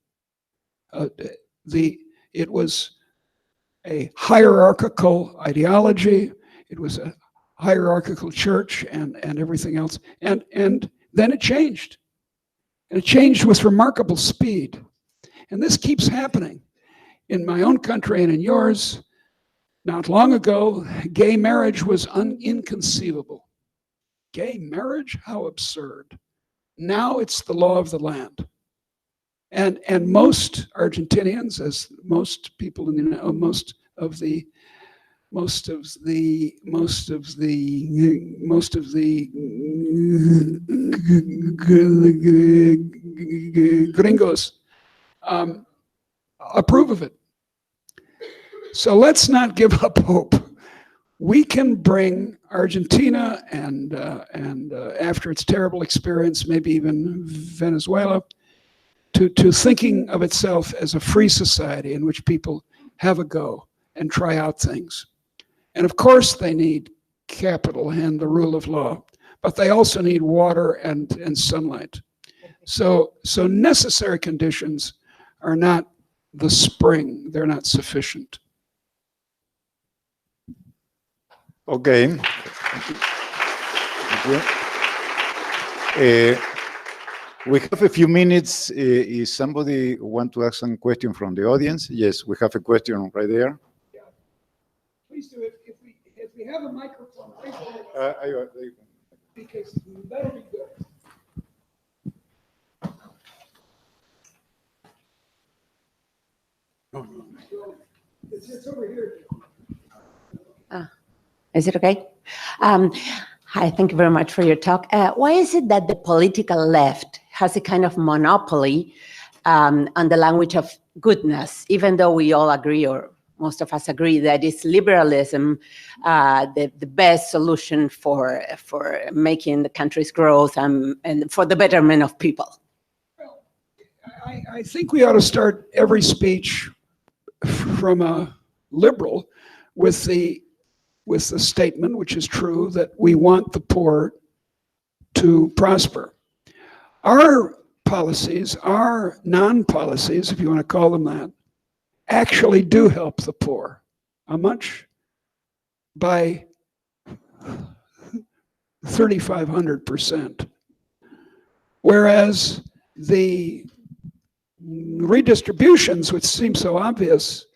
It was a hierarchical ideology. It was a hierarchical church and everything else. And then it changed. And it changed with remarkable speed. And this keeps happening in my own country and in yours. Not long ago, gay marriage was inconceivable. Gay marriage? How absurd. Now it's the law of the land. And most Argentinians, as most people in the most of the gringos approve of it. So let's not give up hope. We can bring Argentina and after its terrible experience, maybe even Venezuela, to thinking of itself as a free society in which people have a go and try out things. And of course they need capital and the rule of law, but they also need water and sunlight. So necessary conditions are not the spring, they're not sufficient.
Okay. Thank you. We have a few minutes. If somebody want to ask some question from the audience, yes, we have a question right there.
Yeah. Please do it. If we have a microphone, please do it. Because that'll be good. It's over here.
Is it okay? Hi, thank you very much for your talk. Why is it that the political left has a kind of monopoly on the language of goodness, even though we all agree, or most of us agree, that it's liberalism the best solution for making the country's growth and for the betterment of people?
Well, I think we ought to start every speech from a liberal with the with the statement, which is true, that we want the poor to prosper. Our policies, our non-policies, if you want to call them that, actually do help the poor. How much? By 3,500%. Whereas the redistributions, which seem so obvious,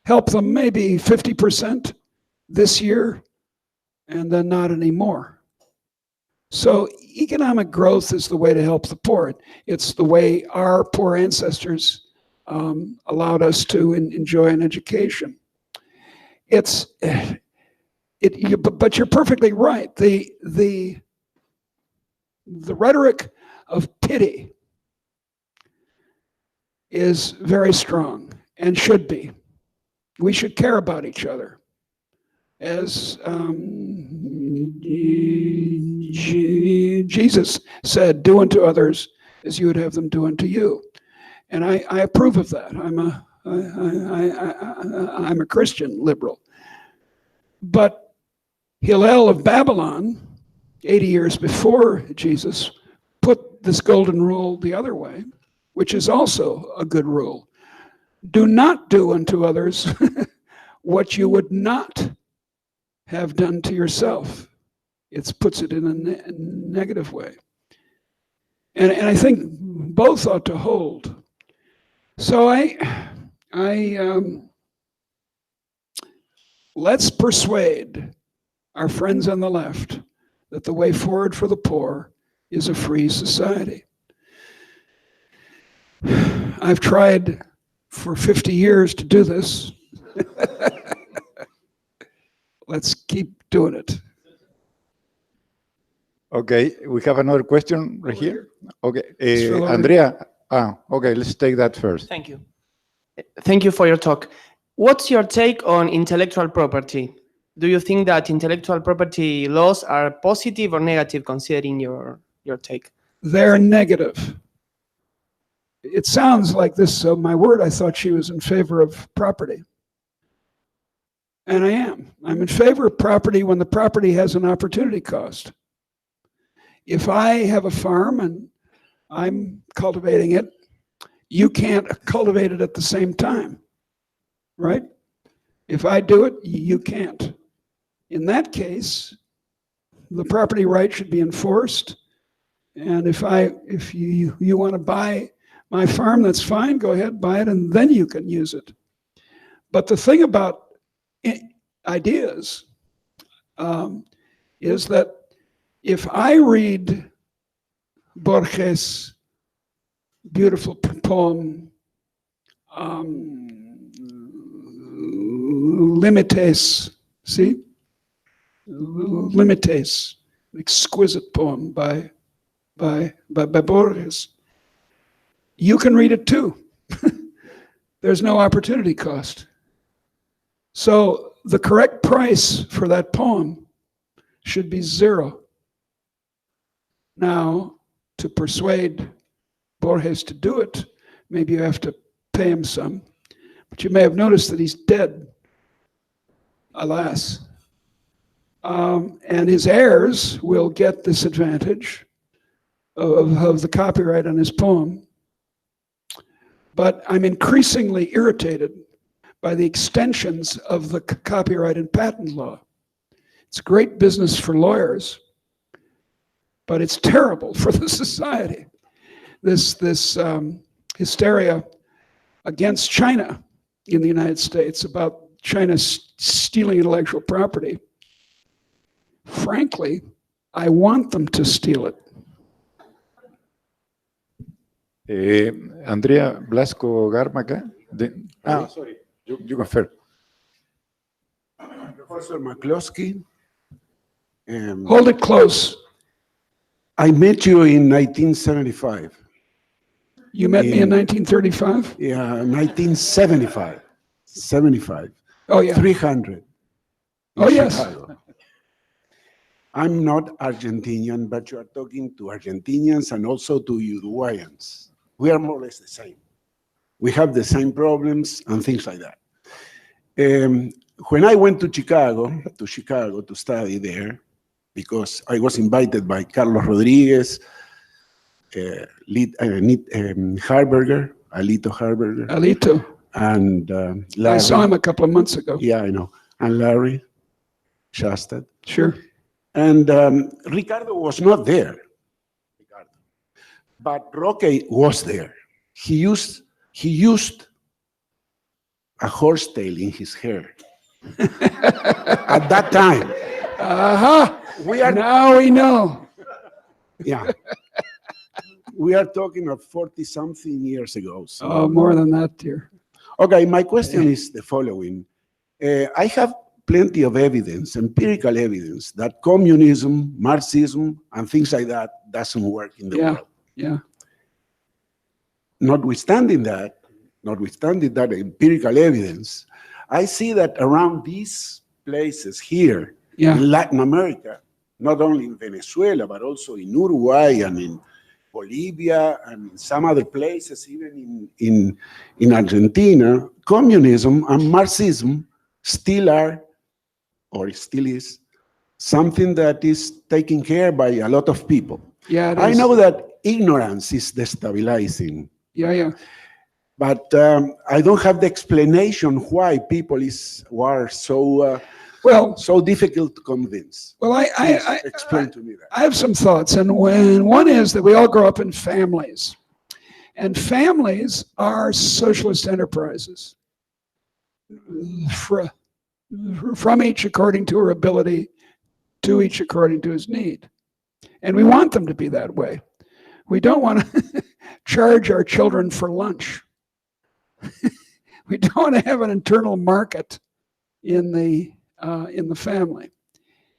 help them maybe 50% this year and then not anymore. So economic growth is the way to help the poor. It's the way our poor ancestors allowed us to enjoy an education. But you're perfectly right. The rhetoric of pity is very strong and should be. We should care about each other. As Jesus said, do unto others as you would have them do unto you. And I approve of that. I'm a Christian liberal. But Hillel of Babylon, 80 years before Jesus, put this golden rule the other way, which is also a good rule. Do not do unto others what you would not have done to yourself. It puts it in a negative way. And I think both ought to hold. So let's persuade our friends on the left that the way forward for the poor is a free society. I've tried for 50 years to do this. Let's keep doing it.
Okay, we have another question right here. Okay,
Phil over
Andrea. Okay, let's take that first.
Thank you. Thank you for your talk. What's your take on intellectual property? Do you think that intellectual property laws are positive or negative, considering your take?
They're negative. It sounds like this, so my word, I thought she was in favor of property. And I am. I'm in favor of property when the property has an opportunity cost. If I have a farm and I'm cultivating it, you can't cultivate it at the same time, right? If I do it, you can't. In that case, the property right should be enforced. And if you want to buy my farm, that's fine, go ahead, buy it, and then you can use it. But the thing about ideas is that if I read Borges' beautiful poem, Limites, see? Limites, exquisite poem by Borges. You can read it too. There's no opportunity cost. So the correct price for that poem should be 0. Now, to persuade Borges to do it, maybe you have to pay him some. But you may have noticed that he's dead, alas. And his heirs will get this advantage of the copyright on his poem. But I'm increasingly irritated by the extensions of the copyright and patent law. It's great business for lawyers, but it's terrible for the society. This hysteria against China in the United States about China stealing intellectual property. Frankly, I want them to steal it.
Andrea Blasco Garmaca. Sorry, you go first.
Professor McCloskey.
Hold it close.
I met you in 1975.
You met me in 1935?
Yeah, 1975. 75.
Oh, yeah.
300.
Oh, yes.
Chicago. I'm not Argentinian, but you are talking to Argentinians and also to Uruguayans. We are more or less the same. We have the same problems and things like that. when I went to Chicago to study there, because I was invited by Carlos Rodriguez, Harberger, Alito Harberger,
Alito.
and
I
Larry.
saw him a couple of months ago.
Yeah, I know. And Larry Shastad.
Sure.
And Ricardo was not there. But Roque was there. He used a horsetail in his hair. At that time.
Now we know.
Yeah. We are talking of 40-something years ago. So.
Oh, more than that, dear.
Okay, my question is the following. I have plenty of evidence, empirical evidence, that communism, Marxism, and things like that doesn't work in the world.
Yeah.
Notwithstanding that empirical evidence, I see that around these places here in Latin America, not only in Venezuela, but also in Uruguay and in Bolivia and in some other places, even in Argentina, communism and Marxism still are, or still is, something that is taken care by a lot of people.
Yeah, it
I
is.
know that ignorance is destabilizing.
Yeah.
But I don't have the explanation why people are so difficult to convince.
Well, I
explain to me that.
I have some thoughts, and one is that we all grow up in families, and families are socialist enterprises, from each according to her ability, to each according to his need, and we want them to be that way. We don't want to charge our children for lunch. We don't want to have an internal market in the family.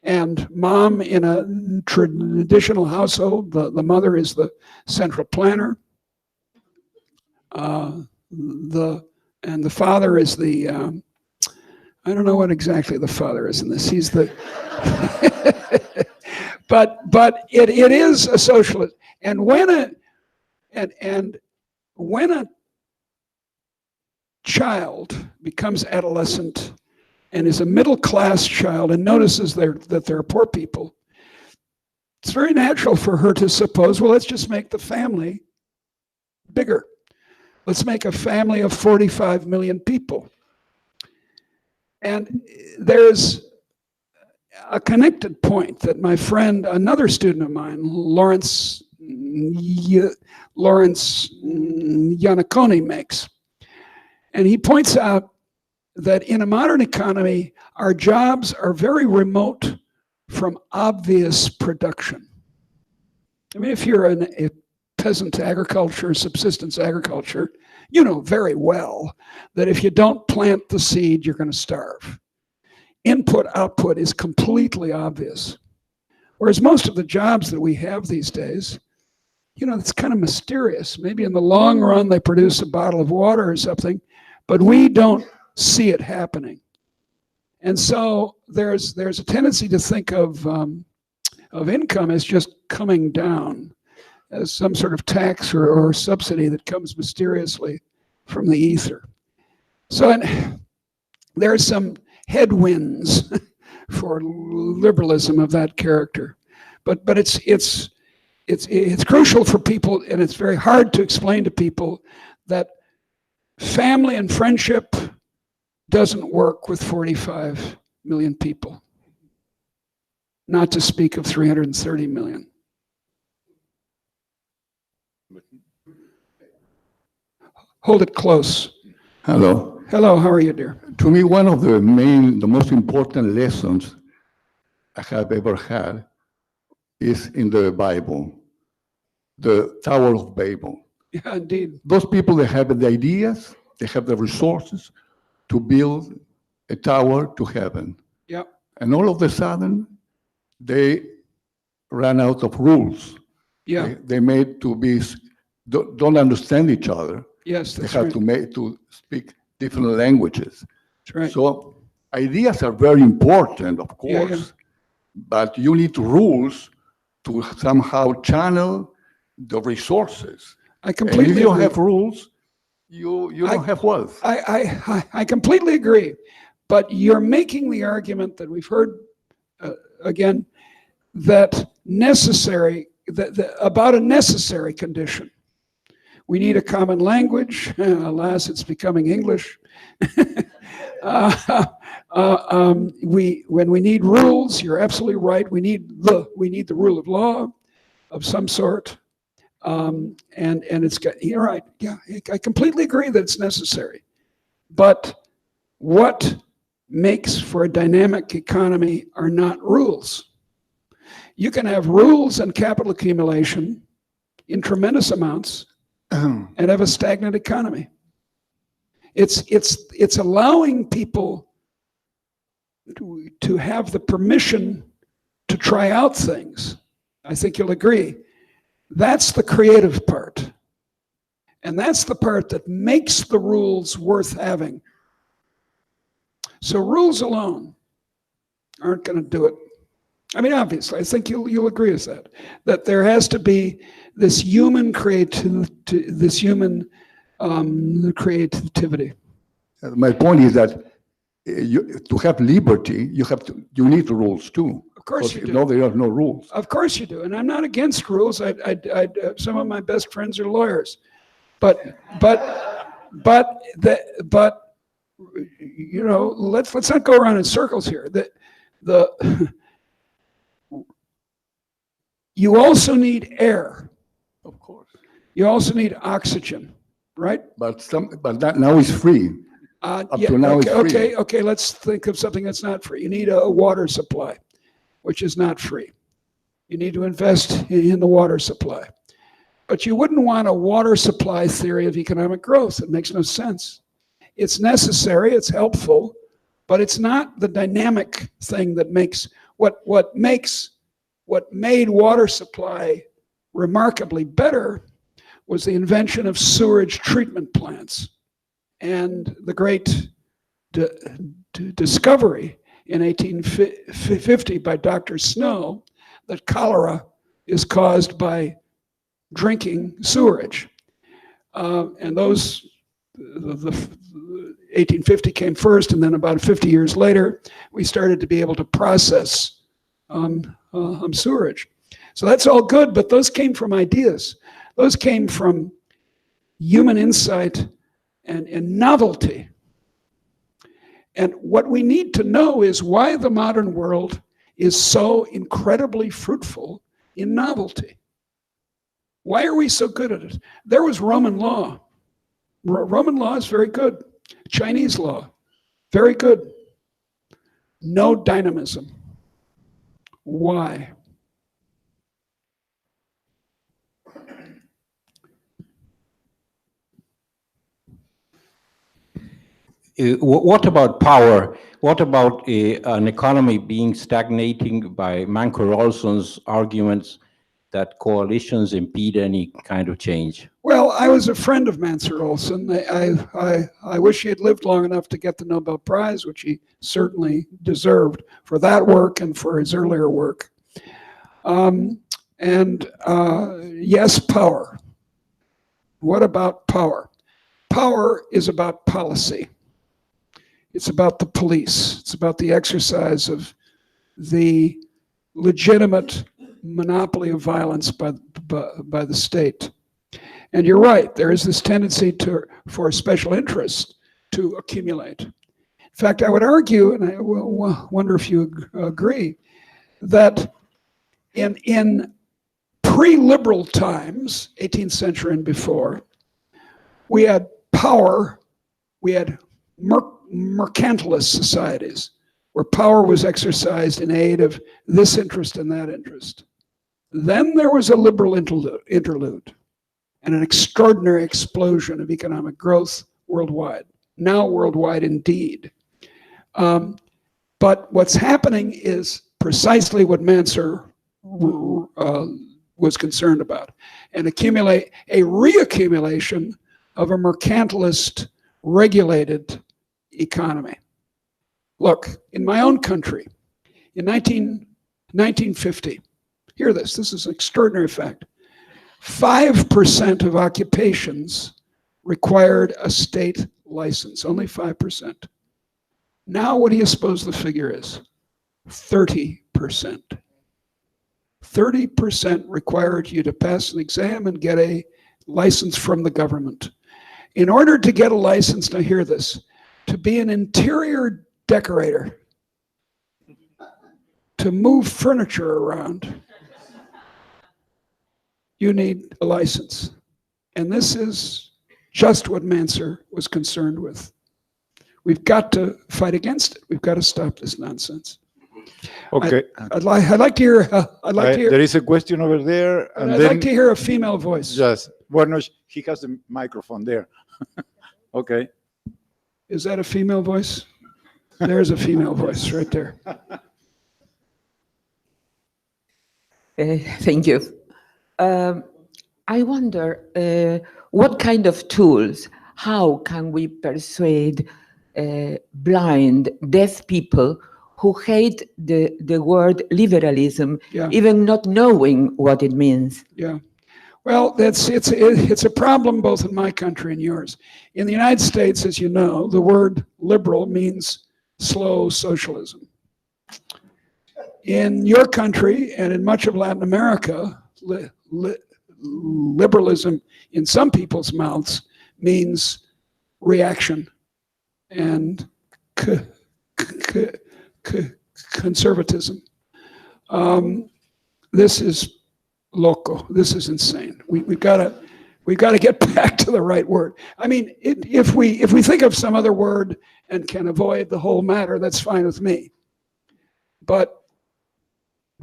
And mom in a traditional household, the mother is the central planner. And the father is the, I don't know what exactly the father is in this. He's the, but it is a socialist. And when a child becomes adolescent and is a middle-class child and notices that there are poor people, it's very natural for her to suppose, well, let's just make the family bigger. Let's make a family of 45 million people. And there's a connected point that my friend, another student of mine, Lawrence Iannacone, makes. And he points out that in a modern economy, our jobs are very remote from obvious production. I mean, if you're a peasant agriculture, subsistence agriculture, you know very well that if you don't plant the seed, you're going to starve. Input, output is completely obvious. Whereas most of the jobs that we have these days, you know, it's kind of mysterious. Maybe in the long run, they produce a bottle of water or something, but we don't see it happening. And so there's a tendency to think of income as just coming down, as some sort of tax or subsidy that comes mysteriously from the ether. So there are some headwinds for liberalism of that character, but it's crucial for people, and it's very hard to explain to people that family and friendship doesn't work with 45 million people, not to speak of 330 million. Hold it close.
Hello.
Hello, how are you, dear?
To me, one of the most important lessons I have ever had is in the Bible, the Tower of Babel.
Yeah, indeed.
Those people, they have the ideas, they have the resources to build a tower to heaven.
Yeah.
And all of a sudden, they ran out of rules.
Yeah.
They made to be, don't understand each other.
Yes, that's
they have
right.
to speak different languages.
That's right.
So ideas are very important, of course, but you need rules to somehow channel the resources.
I completely
and if you
agree.
have rules, you don't have wealth.
I completely agree. But you're making the argument that we've heard again, that about a necessary condition. We need a common language. Alas, it's becoming English. When we need rules, you're absolutely right. We need the rule of law of some sort. And you're right. Yeah, I completely agree that it's necessary. But what makes for a dynamic economy are not rules. You can have rules and capital accumulation in tremendous amounts and have a stagnant economy. It's allowing people to have the permission to try out things. I think you'll agree. That's the creative part. And that's the part that makes the rules worth having. So rules alone aren't going to do it. I mean, obviously, I think you'll agree with that. That there has to be this human creativity.
My point is that to have liberty, you need the rules too.
Of course you do.
No, there are no rules.
Of course you do, and I'm not against rules. Some of my best friends are lawyers, but you know, let's not go around in circles here. You also need air.
Of course.
You also need oxygen, right?
But that now is free. To now it's free.
Okay. Let's think of something that's not free. You need a water supply, which is not free. You need to invest in the water supply. But you wouldn't want a water supply theory of economic growth. It makes no sense. It's necessary, it's helpful, but it's not the dynamic thing that makes what made water supply remarkably better was the invention of sewage treatment plants and the great discovery in 1850 by Dr. Snow that cholera is caused by drinking sewerage. And those, the 1850 came first, and then about 50 years later, we started to be able to process sewerage. So that's all good, but those came from ideas. Those came from human insight and novelty. And what we need to know is why the modern world is so incredibly fruitful in novelty. Why are we so good at it? There was Roman law. Roman law is very good. Chinese law, very good. No dynamism. Why?
What about power? What about an economy being stagnating by Mancur Olson's arguments that coalitions impede any kind of change?
Well, I was a friend of Mancur Olson. I wish he had lived long enough to get the Nobel Prize, which he certainly deserved for that work and for his earlier work. Yes, power. What about power? Power is about policy. It's about the police. It's about the exercise of the legitimate monopoly of violence by the state. And you're right, there is this tendency for special interests to accumulate. In fact, I would argue, and I wonder if you agree, that in pre-liberal times, 18th century and before, we had power, we had mercantilist societies where power was exercised in aid of this interest and that interest. Then there was a liberal interlude and an extraordinary explosion of economic growth worldwide, now worldwide indeed. But what's happening is precisely what Mancur was concerned about, a reaccumulation of a mercantilist regulated economy. Look, in my own country, in 1950, hear this is an extraordinary fact, 5% of occupations required a state license, only 5%. Now, what do you suppose the figure is? 30%. 30% required you to pass an exam and get a license from the government. In order to get a license, now hear this, to be an interior decorator, to move furniture around, you need a license. And this is just what Mansur was concerned with. We've got to fight against it. We've got to stop this nonsense.
Okay.
I'd like to hear.
There is a question over there, and
I'd
then
like to hear a female voice.
yes. Well, no, he has the microphone there. Okay.
Is that a female voice? There's a female voice right there.
Thank you. I wonder what kind of tools, how can we persuade blind, deaf people who hate the word liberalism,
Yeah.
even not knowing what it means?
Yeah. Well, it's a problem both in my country and yours. In the United States, as you know, the word liberal means slow socialism. In your country and in much of Latin America, liberalism in some people's mouths means reaction and conservatism. This is loco. This is insane. We've got to get back to the right word. I mean, if we think of some other word and can avoid the whole matter, that's fine with me. But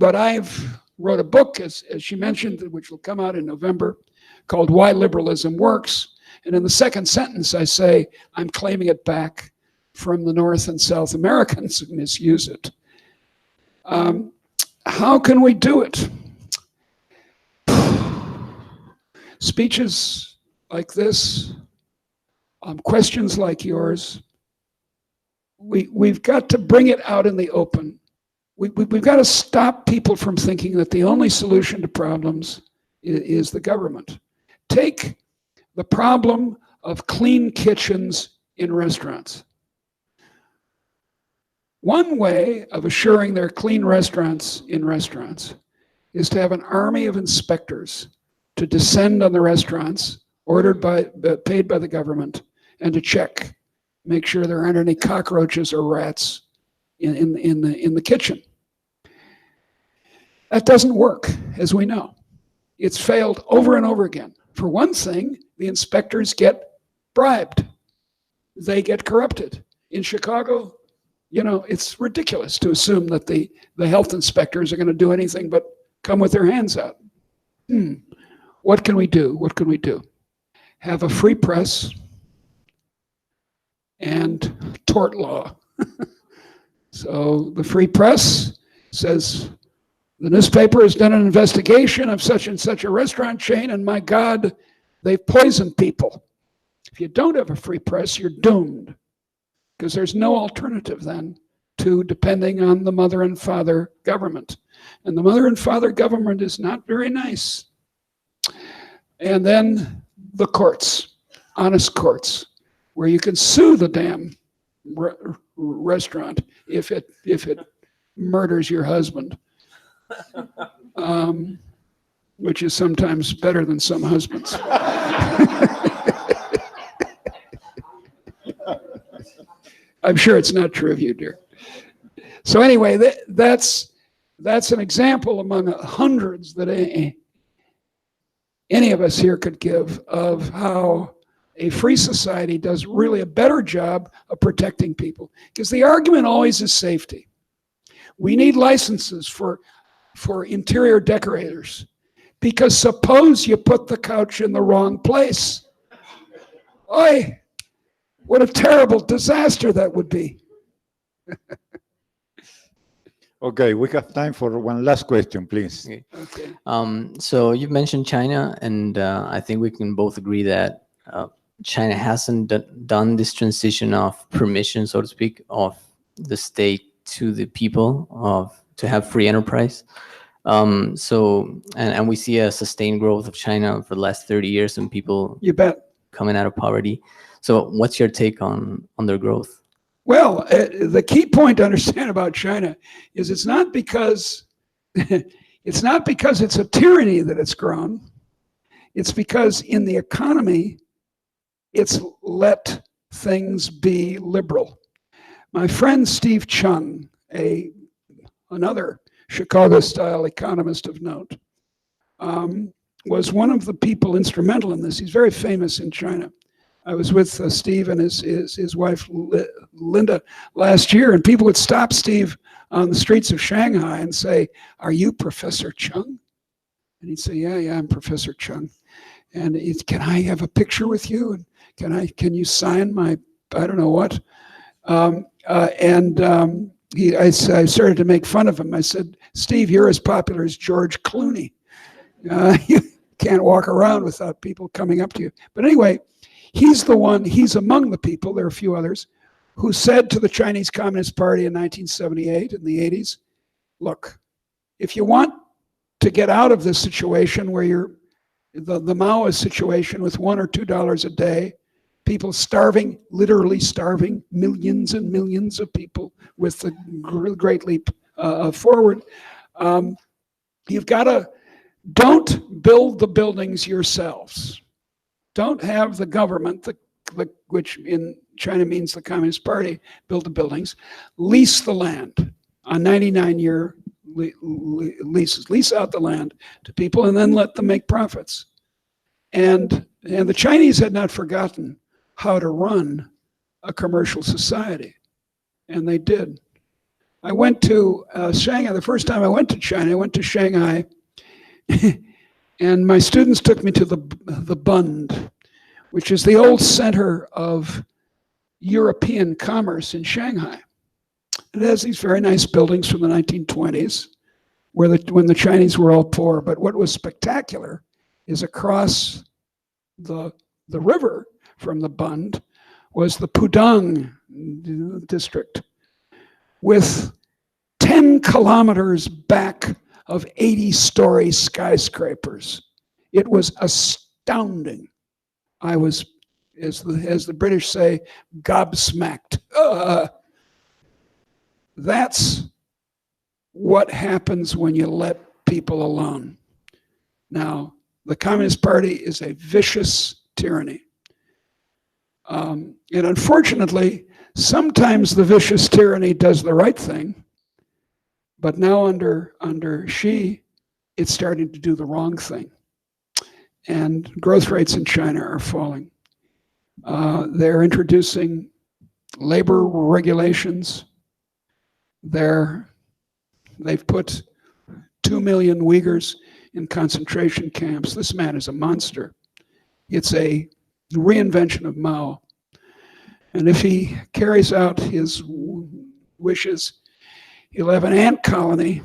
I've wrote a book, as she mentioned, which will come out in November, called Why Liberalism Works. And in the second sentence, I say, I'm claiming it back from the North and South Americans who misuse it. How can we do it? Speeches like this, questions like yours, we've got to bring it out in the open. We've got to stop people from thinking that the only solution to problems is the government. Take the problem of clean kitchens in restaurants. One way of assuring there are clean restaurants in restaurants is to have an army of inspectors to descend on the restaurants, paid by the government, and to check, make sure there aren't any cockroaches or rats in the kitchen. That doesn't work, as we know. It's failed over and over again. For one thing, the inspectors get bribed. They get corrupted. In Chicago, it's ridiculous to assume that the health inspectors are going to do anything but come with their hands out. What can we do? What can we do? Have a free press and tort law. So the free press says, the newspaper has done an investigation of such and such a restaurant chain, and my God, they've poisoned people. If you don't have a free press, you're doomed, because there's no alternative then to depending on the mother and father government. And the mother and father government is not very nice. And then the courts, honest courts, where you can sue the damn restaurant if it murders your husband. Which is sometimes better than some husbands. I'm sure it's not true of you, dear. So anyway, that's an example among hundreds that any of us here could give of how a free society does really a better job of protecting people. Because the argument always is safety. We need licenses for interior decorators, because suppose you put the couch in the wrong place. Oy, what a terrible disaster that would be.
Okay, we have time for one last question, please.
Okay.
So you mentioned China, and I think we can both agree that China hasn't done this transition of permission, so to speak, of the state to the people to have free enterprise. And we see a sustained growth of China for the last 30 years and people
You bet.
coming out of poverty. So what's your take on their growth?
Well, the key point to understand about China is it's not because it's a tyranny that it's grown. It's because in the economy, it's let things be liberal. My friend Steve Chung, another Chicago-style economist of note, was one of the people instrumental in this. He's very famous in China. I was with Steve and his wife Linda last year, and people would stop Steve on the streets of Shanghai and say, "Are you Professor Chung?" And he'd say, "Yeah, I'm Professor Chung." And can I have a picture with you? And can you sign my I don't know what? I started to make fun of him. I said, "Steve, you're as popular as George Clooney. You can't walk around without people coming up to you." But anyway, he's among the people, there are a few others, who said to the Chinese Communist Party in 1978, in the 80s, "Look, if you want to get out of this situation where you're the Maoist situation with $1 or $2 a day, people starving, literally starving, millions and millions of people with the Great Leap Forward, you've got to, don't build the buildings yourselves. Don't have the government, which in China means the Communist Party, build the buildings. Lease the land on 99-year leases. Lease out the land to people and then let them make profits." And the Chinese had not forgotten how to run a commercial society, and they did. I went to Shanghai. The first time I went to China, I went to Shanghai, and my students took me to the Bund, which is the old center of European commerce in Shanghai. It has these very nice buildings from the 1920s, when the Chinese were all poor. But what was spectacular is across the river from the Bund was the Pudong district, with 10 kilometers back of 80-story skyscrapers. It was astounding. I was, as the British say, gobsmacked. That's what happens when you let people alone. Now, the Communist Party is a vicious tyranny. And unfortunately, sometimes the vicious tyranny does the right thing, but now under Xi, it's starting to do the wrong thing. And growth rates in China are falling. They're introducing labor regulations. They've put 2 million Uyghurs in concentration camps. This man is a monster. It's a reinvention of Mao. And if he carries out his wishes, he'll have an ant colony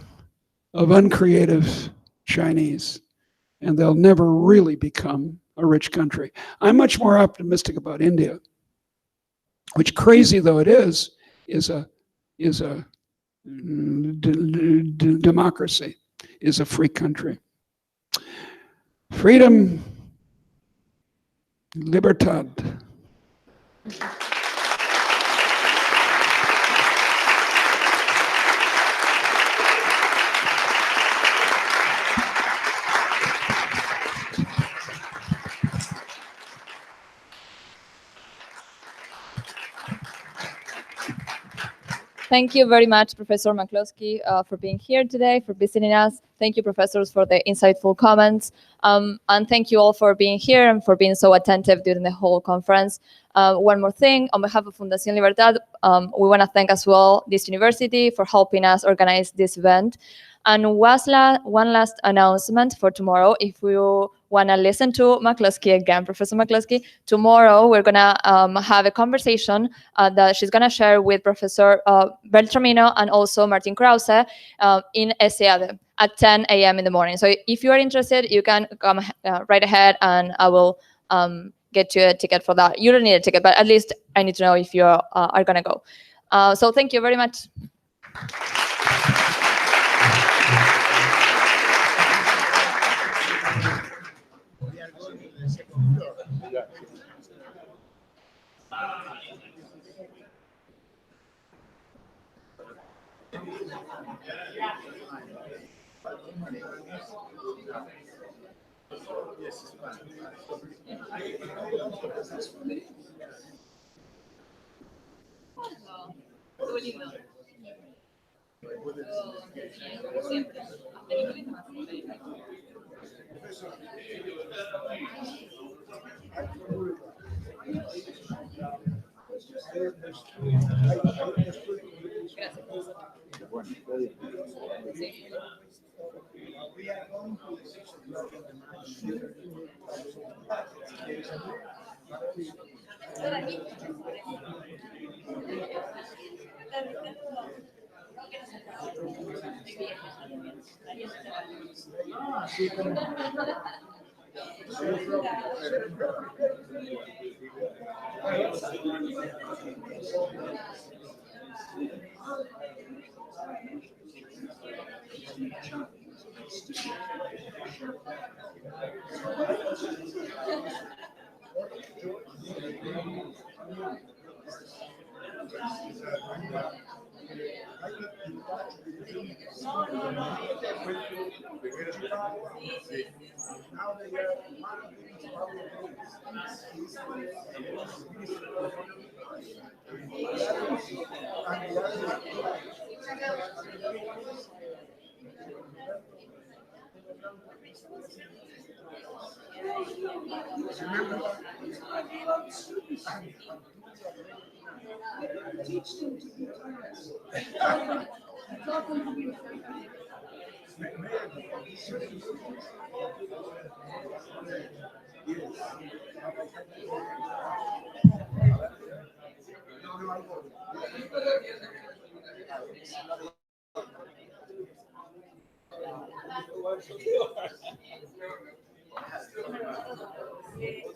of uncreative Chinese, and they'll never really become a rich country. I'm much more optimistic about India, which, crazy though it is a democracy, is a free country. Freedom, libertad.
Thank you very much, Professor McCloskey, for being here today, for visiting us. Thank you, professors, for the insightful comments. And thank you all for being here and for being so attentive during the whole conference. One more thing, on behalf of Fundación Libertad, we want to thank as well this university for helping us organize this event. And one last announcement for tomorrow. If you want to listen to McCloskey again, Professor McCloskey, tomorrow we're going to have a conversation that she's going to share with Professor Beltramino and also Martin Krause in SEAD at 10 a.m. in the morning. So if you are interested, you can come right ahead and I will get you a ticket for that. You don't need a ticket, but at least I need to know if you are going to go. So thank you very much.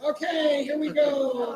Okay, here we go.